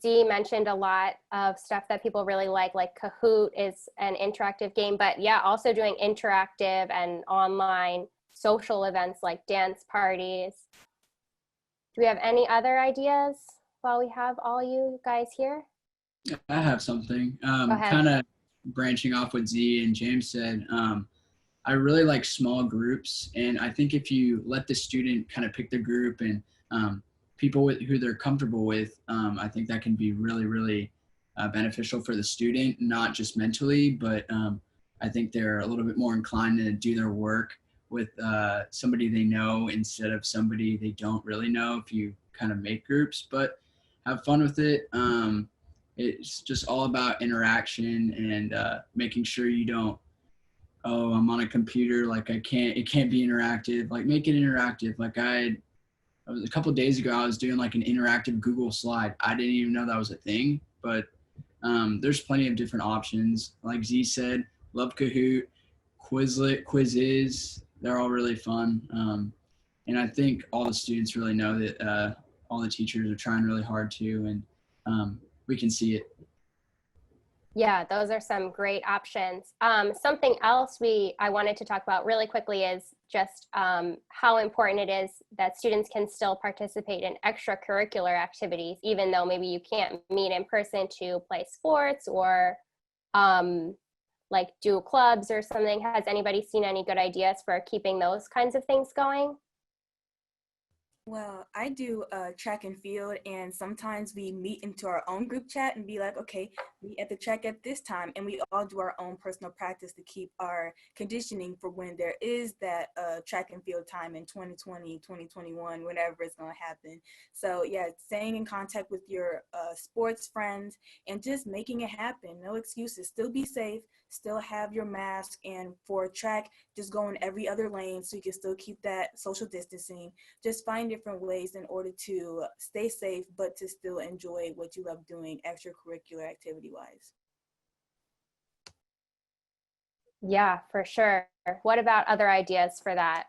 Z mentioned a lot of stuff that people really like Kahoot is an interactive game, but yeah, also doing interactive and online social events like dance parties. Do we have any other ideas while we have all you guys here? I have something. Kind of branching off what Z and James said. I really like small groups, and I think if you let the student kind of pick the group and people who they're comfortable with, I think that can be really, really beneficial for the student, not just mentally, but I think they're a little bit more inclined to do their work with somebody they know instead of somebody they don't really know if you kind of make groups, but have fun with it. It's just all about interaction and making sure you don't, oh, I'm on a computer, it can't be interactive. Make it interactive. A couple of days ago, I was doing an interactive Google slide. I didn't even know that was a thing, but there's plenty of different options. Like Z said, love Kahoot, Quizlet, Quizzes. They're all really fun. And I think all the students really know that all the teachers are trying really hard to, and we can see it. Yeah, those are some great options. Something else I wanted to talk about really quickly is just how important it is that students can still participate in extracurricular activities, even though maybe you can't meet in person to play sports or do clubs or something. Has anybody seen any good ideas for keeping those kinds of things going? Well, I do track and field, and sometimes we meet into our own group chat and be like, okay, meet at the track at this time, and we all do our own personal practice to keep our conditioning for when there is that track and field time in 2020, 2021, whenever it's going to happen. So yeah, staying in contact with your sports friends and just making it happen. No excuses. Still be safe. Still have your mask, and for track, just go in every other lane so you can still keep that social distancing. Just find different ways in order to stay safe, but to still enjoy what you love doing extracurricular activity wise. Yeah, for sure. What about other ideas for that?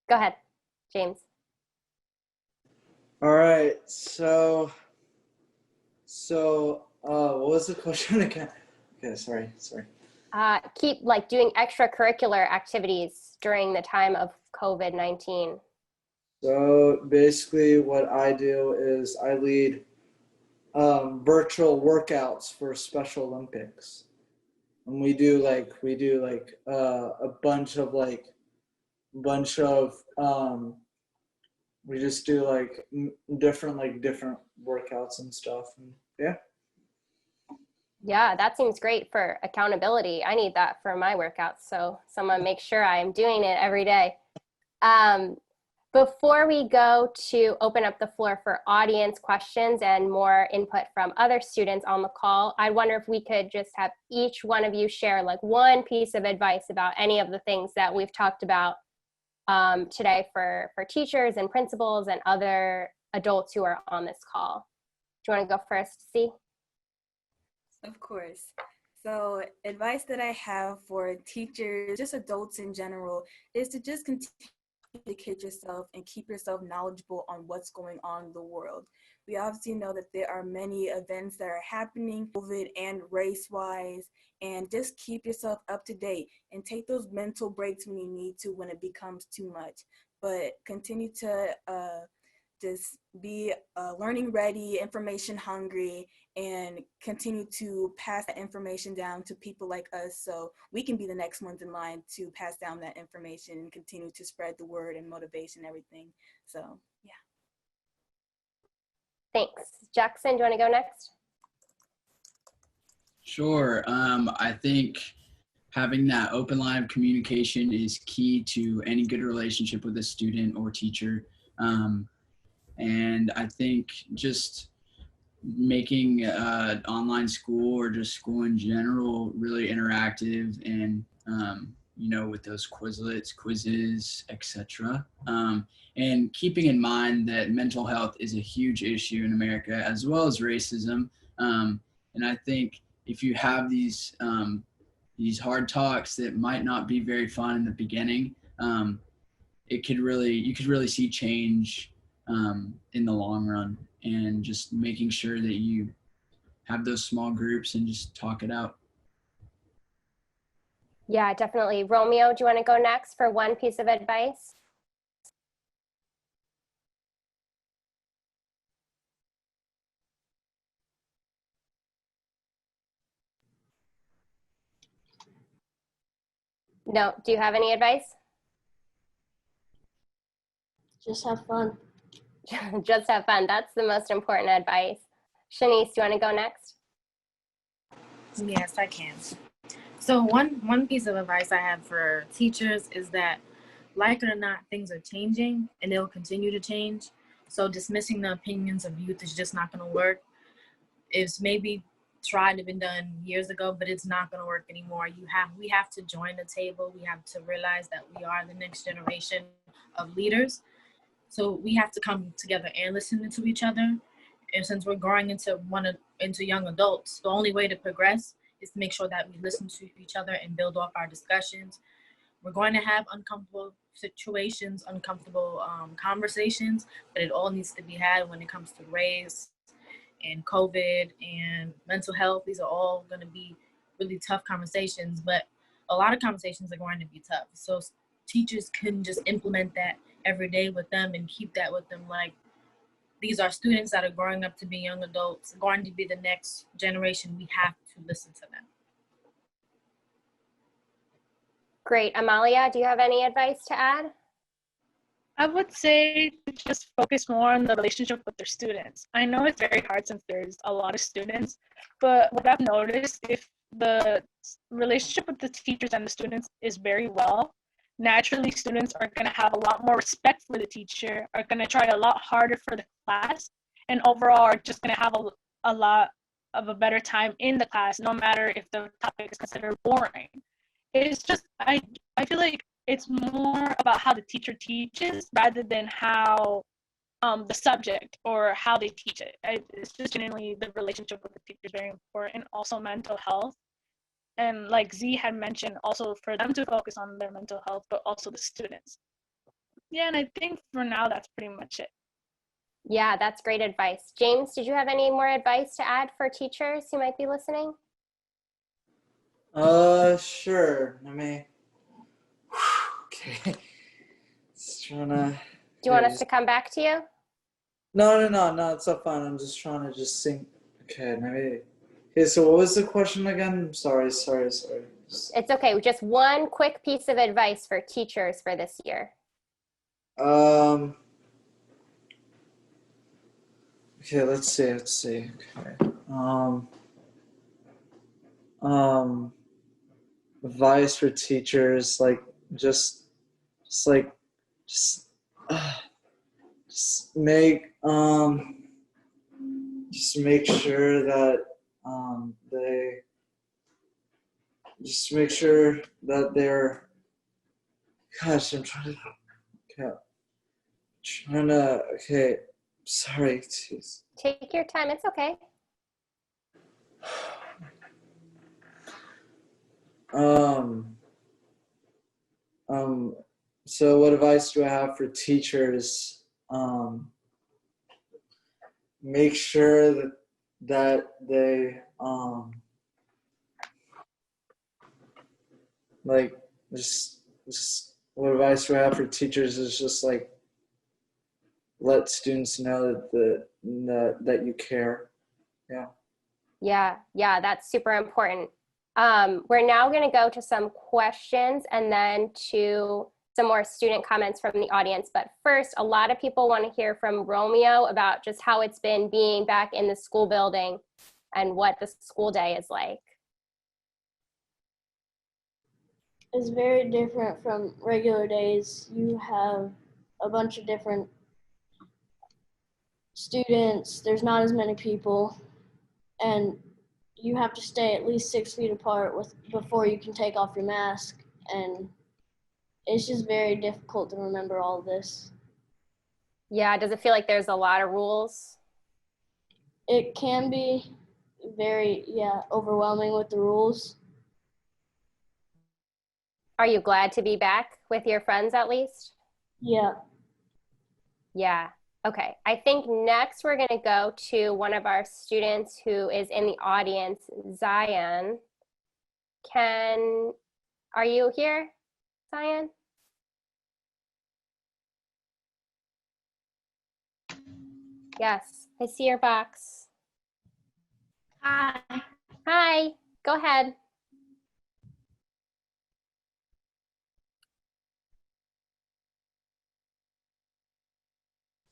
Go ahead, James. All right, so what was the question again? Okay, sorry. Keep doing extracurricular activities during the time of COVID-19. So basically what I do is I lead virtual workouts for Special Olympics. And we do a bunch of we just do different workouts and stuff. And yeah. Yeah, that seems great for accountability. I need that for my workouts, so someone make sure I'm doing it every day. Before we go to open up the floor for audience questions and more input from other students on the call, I wonder if we could just have each one of you share like one piece of advice about any of the things that we've talked about today for teachers and principals and other adults who are on this call. Do you want to go first, C? Of course. So advice that I have for teachers, just adults in general, is to just continue to educate yourself and keep yourself knowledgeable on what's going on in the world. We obviously know that there are many events that are happening, COVID and race-wise, and just keep yourself up to date and take those mental breaks when you need to when it becomes too much. But continue to just be learning ready, information hungry, and continue to pass that information down to people like us so we can be the next ones in line to pass down that information and continue to spread the word and motivation and everything. So, yeah. Thanks. Jackson, do you want to go next? Sure. I think having that open line of communication is key to any good relationship with a student or teacher. And I think just making online school or just school in general really interactive and, with those Quizlets, quizzes, etc. And keeping in mind that mental health is a huge issue in America as well as racism. And I think if you have these hard talks that might not be very fun in the beginning, you could really see change in the long run, and just making sure that you have those small groups and just talk it out. Yeah, definitely. Romeo, do you want to go next for one piece of advice? No, do you have any advice? Just have fun. Just have fun. That's the most important advice. Shanice, do you want to go next? Yes, I can. So one piece of advice I have for teachers is that, like it or not, things are changing and they'll continue to change. So dismissing the opinions of youth is just not going to work. It's maybe tried to be done years ago, but it's not going to work anymore. We have to join the table. We have to realize that we are the next generation of leaders. So we have to come together and listen to each other. And since we're growing into young adults, the only way to progress is to make sure that we listen to each other and build off our discussions. We're going to have uncomfortable situations, uncomfortable conversations, but it all needs to be had when it comes to race and COVID and mental health. These are all going to be really tough conversations, but a lot of conversations are going to be tough. So teachers can just implement that every day with them and keep that with them. Like, these are students that are growing up to be young adults, going to be the next generation. We have to listen to them. Great. Amalia, do you have any advice to add? I would say just focus more on the relationship with their students. I know it's very hard since there's a lot of students, but what I've noticed, if the relationship with the teachers and the students is very well, naturally students are going to have a lot more respect for the teacher, are going to try a lot harder for the class, and overall are just going to have a lot of a better time in the class, no matter if the topic is considered boring. It's just, I feel like it's more about how the teacher teaches rather than how the subject or how they teach it. It's just genuinely the relationship with the teacher is very important. Also mental health. And like Z had mentioned, also for them to focus on their mental health, but also the students. Yeah, and I think for now, that's pretty much it. Yeah, that's great advice. James, did you have any more advice to add for teachers who might be listening? Sure. Okay. Just trying to. Do you want us to come back to you? No, it's so fun. I'm just trying to just Okay, maybe. Okay, so what was the question again? Sorry. It's okay. Just one quick piece of advice for teachers for this year. Okay, let's see. Okay. Advice for teachers, like just like just just make sure that they just make sure that they're, gosh, okay, sorry, jeez. Take your time. It's okay. So what advice do I have for teachers? Make sure that they like just what advice do I have for teachers is just like let students know that you care. Yeah. Yeah, that's super important. We're now going to go to some questions and then to some more student comments from the audience. But first, a lot of people want to hear from Romeo about just how it's been being back in the school building and what the school day is like. It's very different from regular days. You have a bunch of different students. There's not as many people, and you have to stay at least 6 feet apart before you can take off your mask, and it's just very difficult to remember all of this. Yeah, does it feel like there's a lot of rules? It can be very, overwhelming with the rules. Are you glad to be back with your friends at least? Yeah. Yeah. Okay. I think next we're going to go to one of our students who is in the audience, Zion. Are you here, Zion? Yes, I see your box. Hi. Hi, go ahead.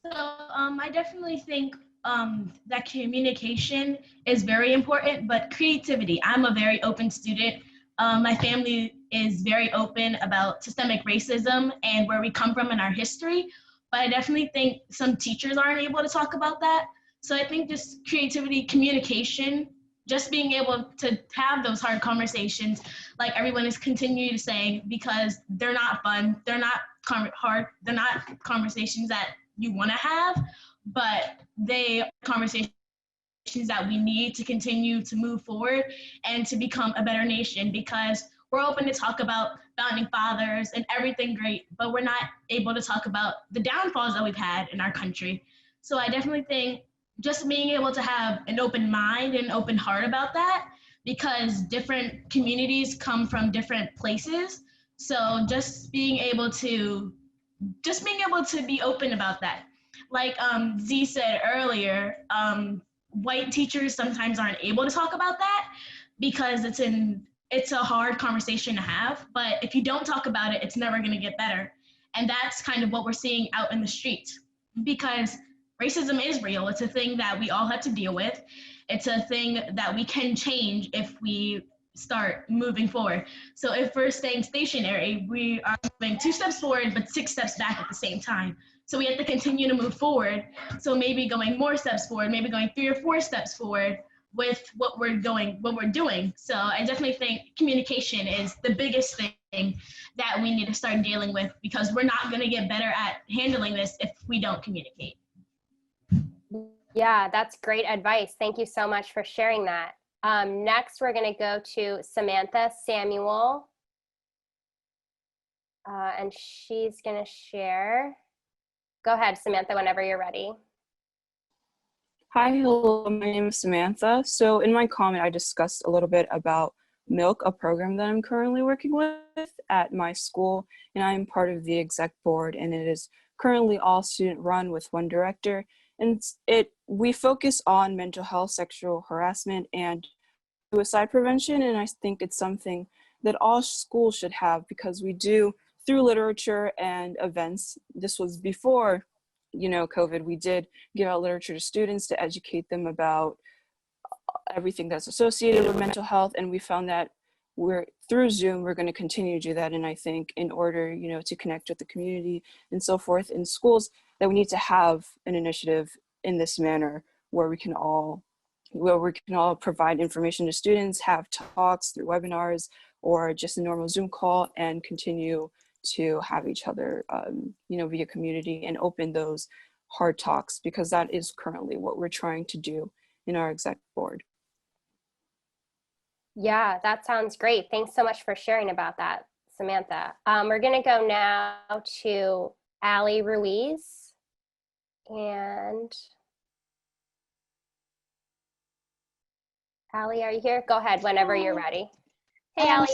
So I definitely think that communication is very important, but creativity. I'm a very open student. My family is very open about systemic racism and where we come from in our history, but I definitely think some teachers aren't able to talk about that. So I think just creativity, communication, just being able to have those hard conversations, like everyone is continuing to say, because they're not fun, they're not hard, they're not conversations that you want to have, but they are conversations that we need to continue to move forward and to become a better nation, because we're open to talk about founding fathers and everything great, but we're not able to talk about the downfalls that we've had in our country. So I definitely think just being able to have an open mind and open heart about that, because different communities come from different places. So just being able to be open about that. Like Z said earlier, white teachers sometimes aren't able to talk about that because it's a hard conversation to have, but if you don't talk about it, it's never going to get better. And that's kind of what we're seeing out in the streets, because racism is real. It's a thing that we all have to deal with. It's a thing that we can change if we start moving forward. So if we're staying stationary, we are moving 2 steps forward, but 6 steps back at the same time. So we have to continue to move forward. So maybe going more steps forward, maybe going 3 or 4 steps forward with what we're doing. So I definitely think communication is the biggest thing that we need to start dealing with, because we're not going to get better at handling this if we don't communicate. Yeah, that's great advice. Thank you so much for sharing that. Next, we're going to go to Samantha Samuel, and she's going to share. Go ahead, Samantha, whenever you're ready. Hi, hello, my name is Samantha. So in my comment, I discussed a little bit about Milk, a program that I'm currently working with at my school, and I'm part of the exec board, and it is currently all student run with one director, And we focus on mental health, sexual harassment, and suicide prevention. And I think it's something that all schools should have, because we do, through literature and events, this was before, COVID, we did give out literature to students to educate them about everything that's associated with mental health. And we found that through Zoom, we're going to continue to do that. And I think in order, to connect with the community and so forth in schools, that we need to have an initiative in this manner where we can all provide information to students, have talks through webinars or just a normal Zoom call, and continue to have each other, via community, and open those hard talks, because that is currently what we're trying to do in our exec board. Yeah, that sounds great. Thanks so much for sharing about that, Samantha. We're going to go now to Ali Ruiz. And Ali, are you here? Go ahead whenever you're ready. Hey, Ali.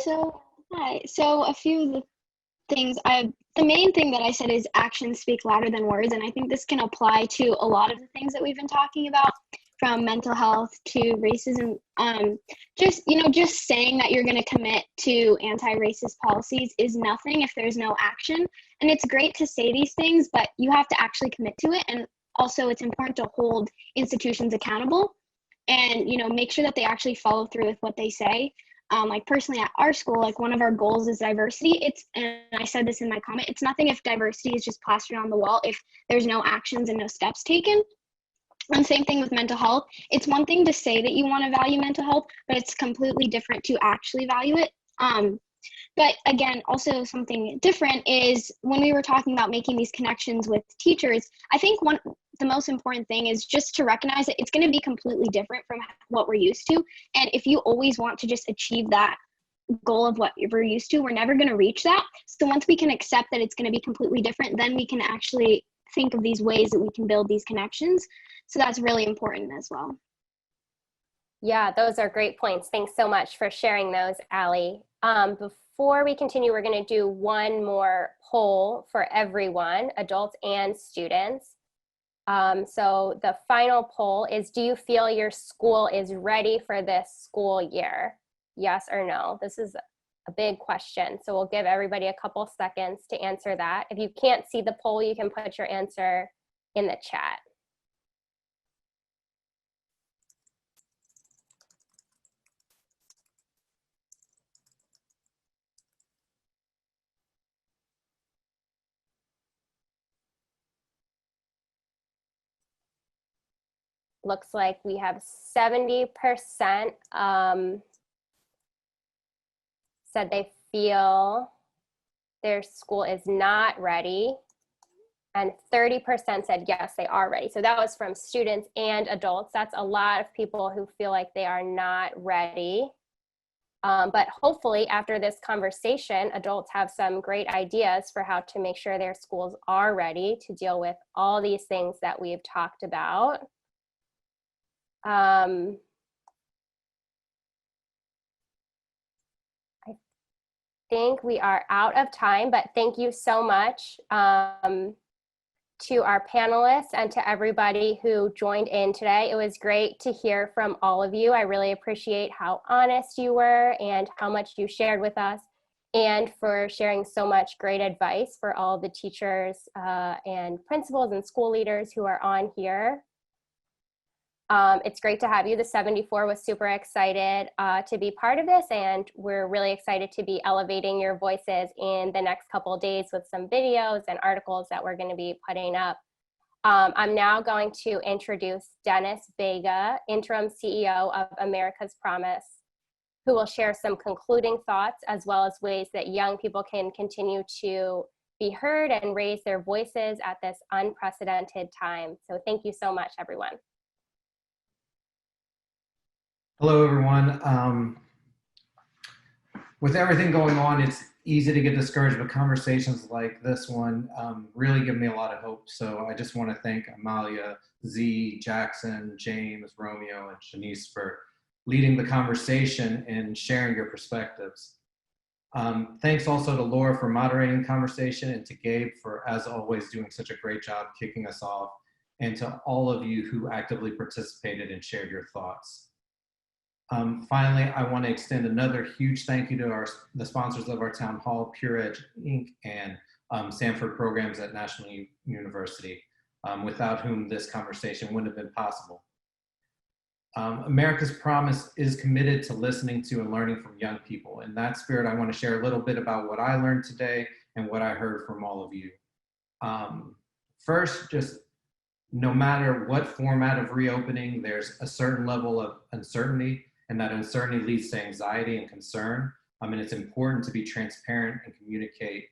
Hi. So a few of the things, the main thing that I said is actions speak louder than words. And I think this can apply to a lot of the things that we've been talking about, from mental health to racism. Just saying that you're going to commit to anti-racist policies is nothing if there's no action. And it's great to say these things, but you have to actually commit to it. And also it's important to hold institutions accountable and, make sure that they actually follow through with what they say. Like personally at our school, like one of our goals is diversity. And I said this in my comment, it's nothing if diversity is just plastered on the wall if there's no actions and no steps taken. And same thing with mental health. It's one thing to say that you want to value mental health, but it's completely different to actually value it. But again, also something different is when we were talking about making these connections with teachers, I think the most important thing is just to recognize that it's going to be completely different from what we're used to. And if you always want to just achieve that goal of what we're used to, we're never going to reach that. So once we can accept that it's going to be completely different, then we can actually think of these ways that we can build these connections. So that's really important as well. Yeah, those are great points. Thanks so much for sharing those, Ali. Before we continue, we're going to do one more poll for everyone, adults and students. So the final poll is, do you feel your school is ready for this school year? Yes or no? This is a big question, so we'll give everybody a couple seconds to answer that. If you can't see the poll, you can put your answer in the chat. Looks like we have 70% said they feel their school is not ready, and 30% said yes, they are ready. So that was from students and adults. That's a lot of people who feel like they are not ready. But hopefully after this conversation, adults have some great ideas for how to make sure their schools are ready to deal with all these things that we've talked about. I think we are out of time, but thank you so much to our panelists and to everybody who joined in today. It was great to hear from all of you. I really appreciate how honest you were and how much you shared with us, and for sharing so much great advice for all the teachers and principals and school leaders who are on here. It's great to have you. The 74 was super excited to be part of this, and we're really excited to be elevating your voices in the next couple of days with some videos and articles that we're going to be putting up. I'm now going to introduce Dennis Vega, Interim CEO of America's Promise, who will share some concluding thoughts as well as ways that young people can continue to be heard and raise their voices at this unprecedented time. So thank you so much, everyone. Hello, everyone. With everything going on, it's easy to get discouraged, but conversations like this one really give me a lot of hope. So I just want to thank Amalia, Z, Jackson, James, Romeo, and Shanice for leading the conversation and sharing your perspectives. Thanks also to Laura for moderating the conversation, and to Gabe for, as always, doing such a great job kicking us off. and to all of you who actively participated and shared your thoughts. Finally, I want to extend another huge thank you to the sponsors of our town hall, Pure Edge Inc. and Sanford Programs at National University, without whom this conversation wouldn't have been possible. America's Promise is committed to listening to and learning from young people. In that spirit, I want to share a little bit about what I learned today and what I heard from all of you. First, just no matter what format of reopening, there's a certain level of uncertainty, and that uncertainty leads to anxiety and concern. And it's important to be transparent and communicate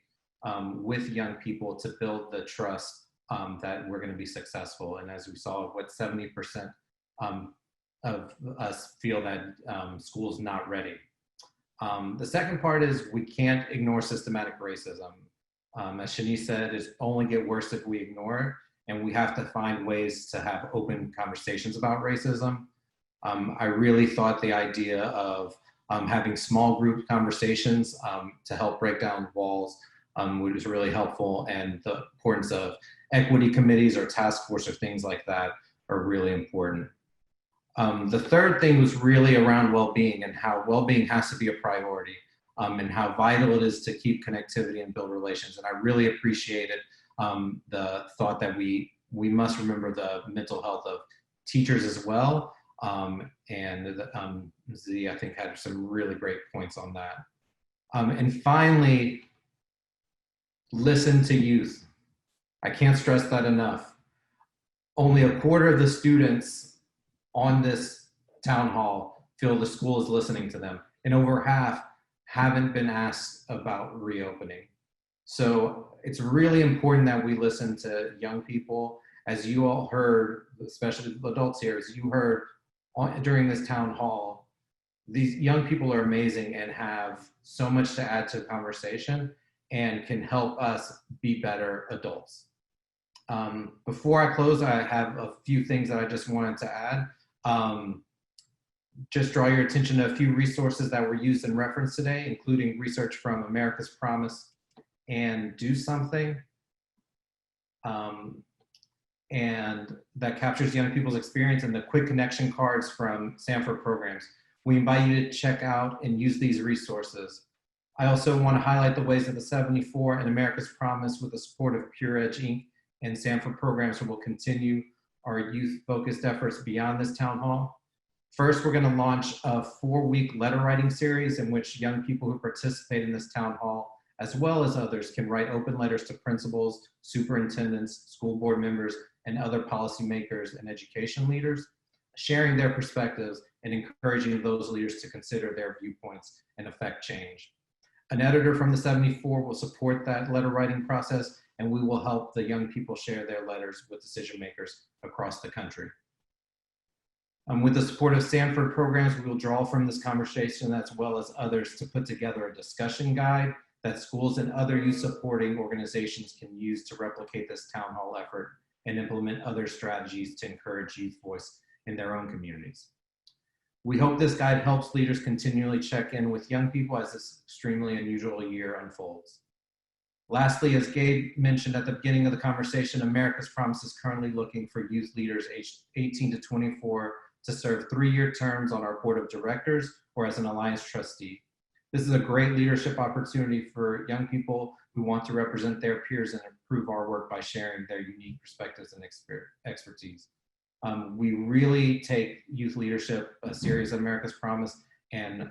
with young people to build the trust that we're going to be successful. And as we saw, what 70% of us feel that school's not ready. The second part is we can't ignore systematic racism. As Shanice said, it's only get worse if we ignore it, and we have to find ways to have open conversations about racism. I really thought the idea of having small group conversations to help break down walls was really helpful, and the importance of equity committees or task force or things like that are really important. The third thing was really around well-being and how well-being has to be a priority, and how vital it is to keep connectivity and build relations. And I really appreciated the thought that we must remember the mental health of teachers as well. Z, I think, had some really great points on that. And finally, listen to youth. I can't stress that enough. Only a quarter of the students on this town hall feel the school is listening to them, and over half haven't been asked about reopening. So it's really important that we listen to young people. As you all heard, especially the adults here, as you heard during this town hall, these young people are amazing and have so much to add to the conversation and can help us be better adults. Before I close, I have a few things that I just wanted to add. Just draw your attention to a few resources that were used in reference today, including research from America's Promise and Do Something, and that captures young people's experience, and the quick connection cards from Sanford Programs. We invite you to check out and use these resources. I also want to highlight the ways that the 74 and America's Promise, with the support of Pure Edge Inc. and Sanford Programs, will continue our youth-focused efforts beyond this town hall. First, we're going to launch a 4-week letter writing series in which young people who participate in this town hall, as well as others, can write open letters to principals, superintendents, school board members, and other policymakers and education leaders, sharing their perspectives and encouraging those leaders to consider their viewpoints and affect change. An editor from the 74 will support that letter writing process, and we will help the young people share their letters with decision makers across the country. With the support of Sanford Programs, we will draw from this conversation as well as others to put together a discussion guide that schools and other youth supporting organizations can use to replicate this town hall effort and implement other strategies to encourage youth voice in their own communities. We hope this guide helps leaders continually check in with young people as this extremely unusual year unfolds. Lastly, as Gabe mentioned at the beginning of the conversation, America's Promise is currently looking for youth leaders aged 18 to 24 to serve 3-year terms on our board of directors or as an alliance trustee. This is a great leadership opportunity for young people who want to represent their peers and improve our work by sharing their unique perspectives and expertise. We really take youth leadership serious at America's Promise, and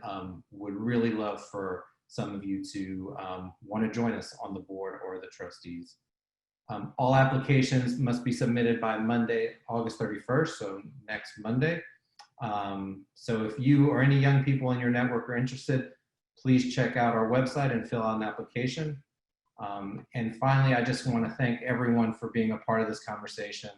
would really love for some of you to want to join us on the board or the trustees. All applications must be submitted by Monday, August 31st, so next Monday. So if you or any young people in your network are interested, please check out our website and fill out an application. And finally, I just want to thank everyone for being a part of this conversation.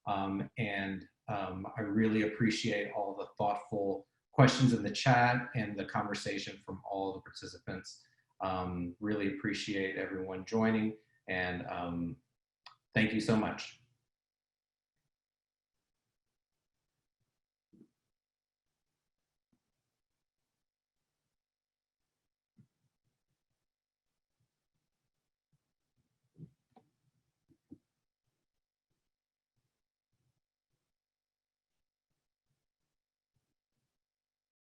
I really appreciate all the thoughtful questions in the chat and the conversation from all the participants. Really appreciate everyone joining, and thank you so much.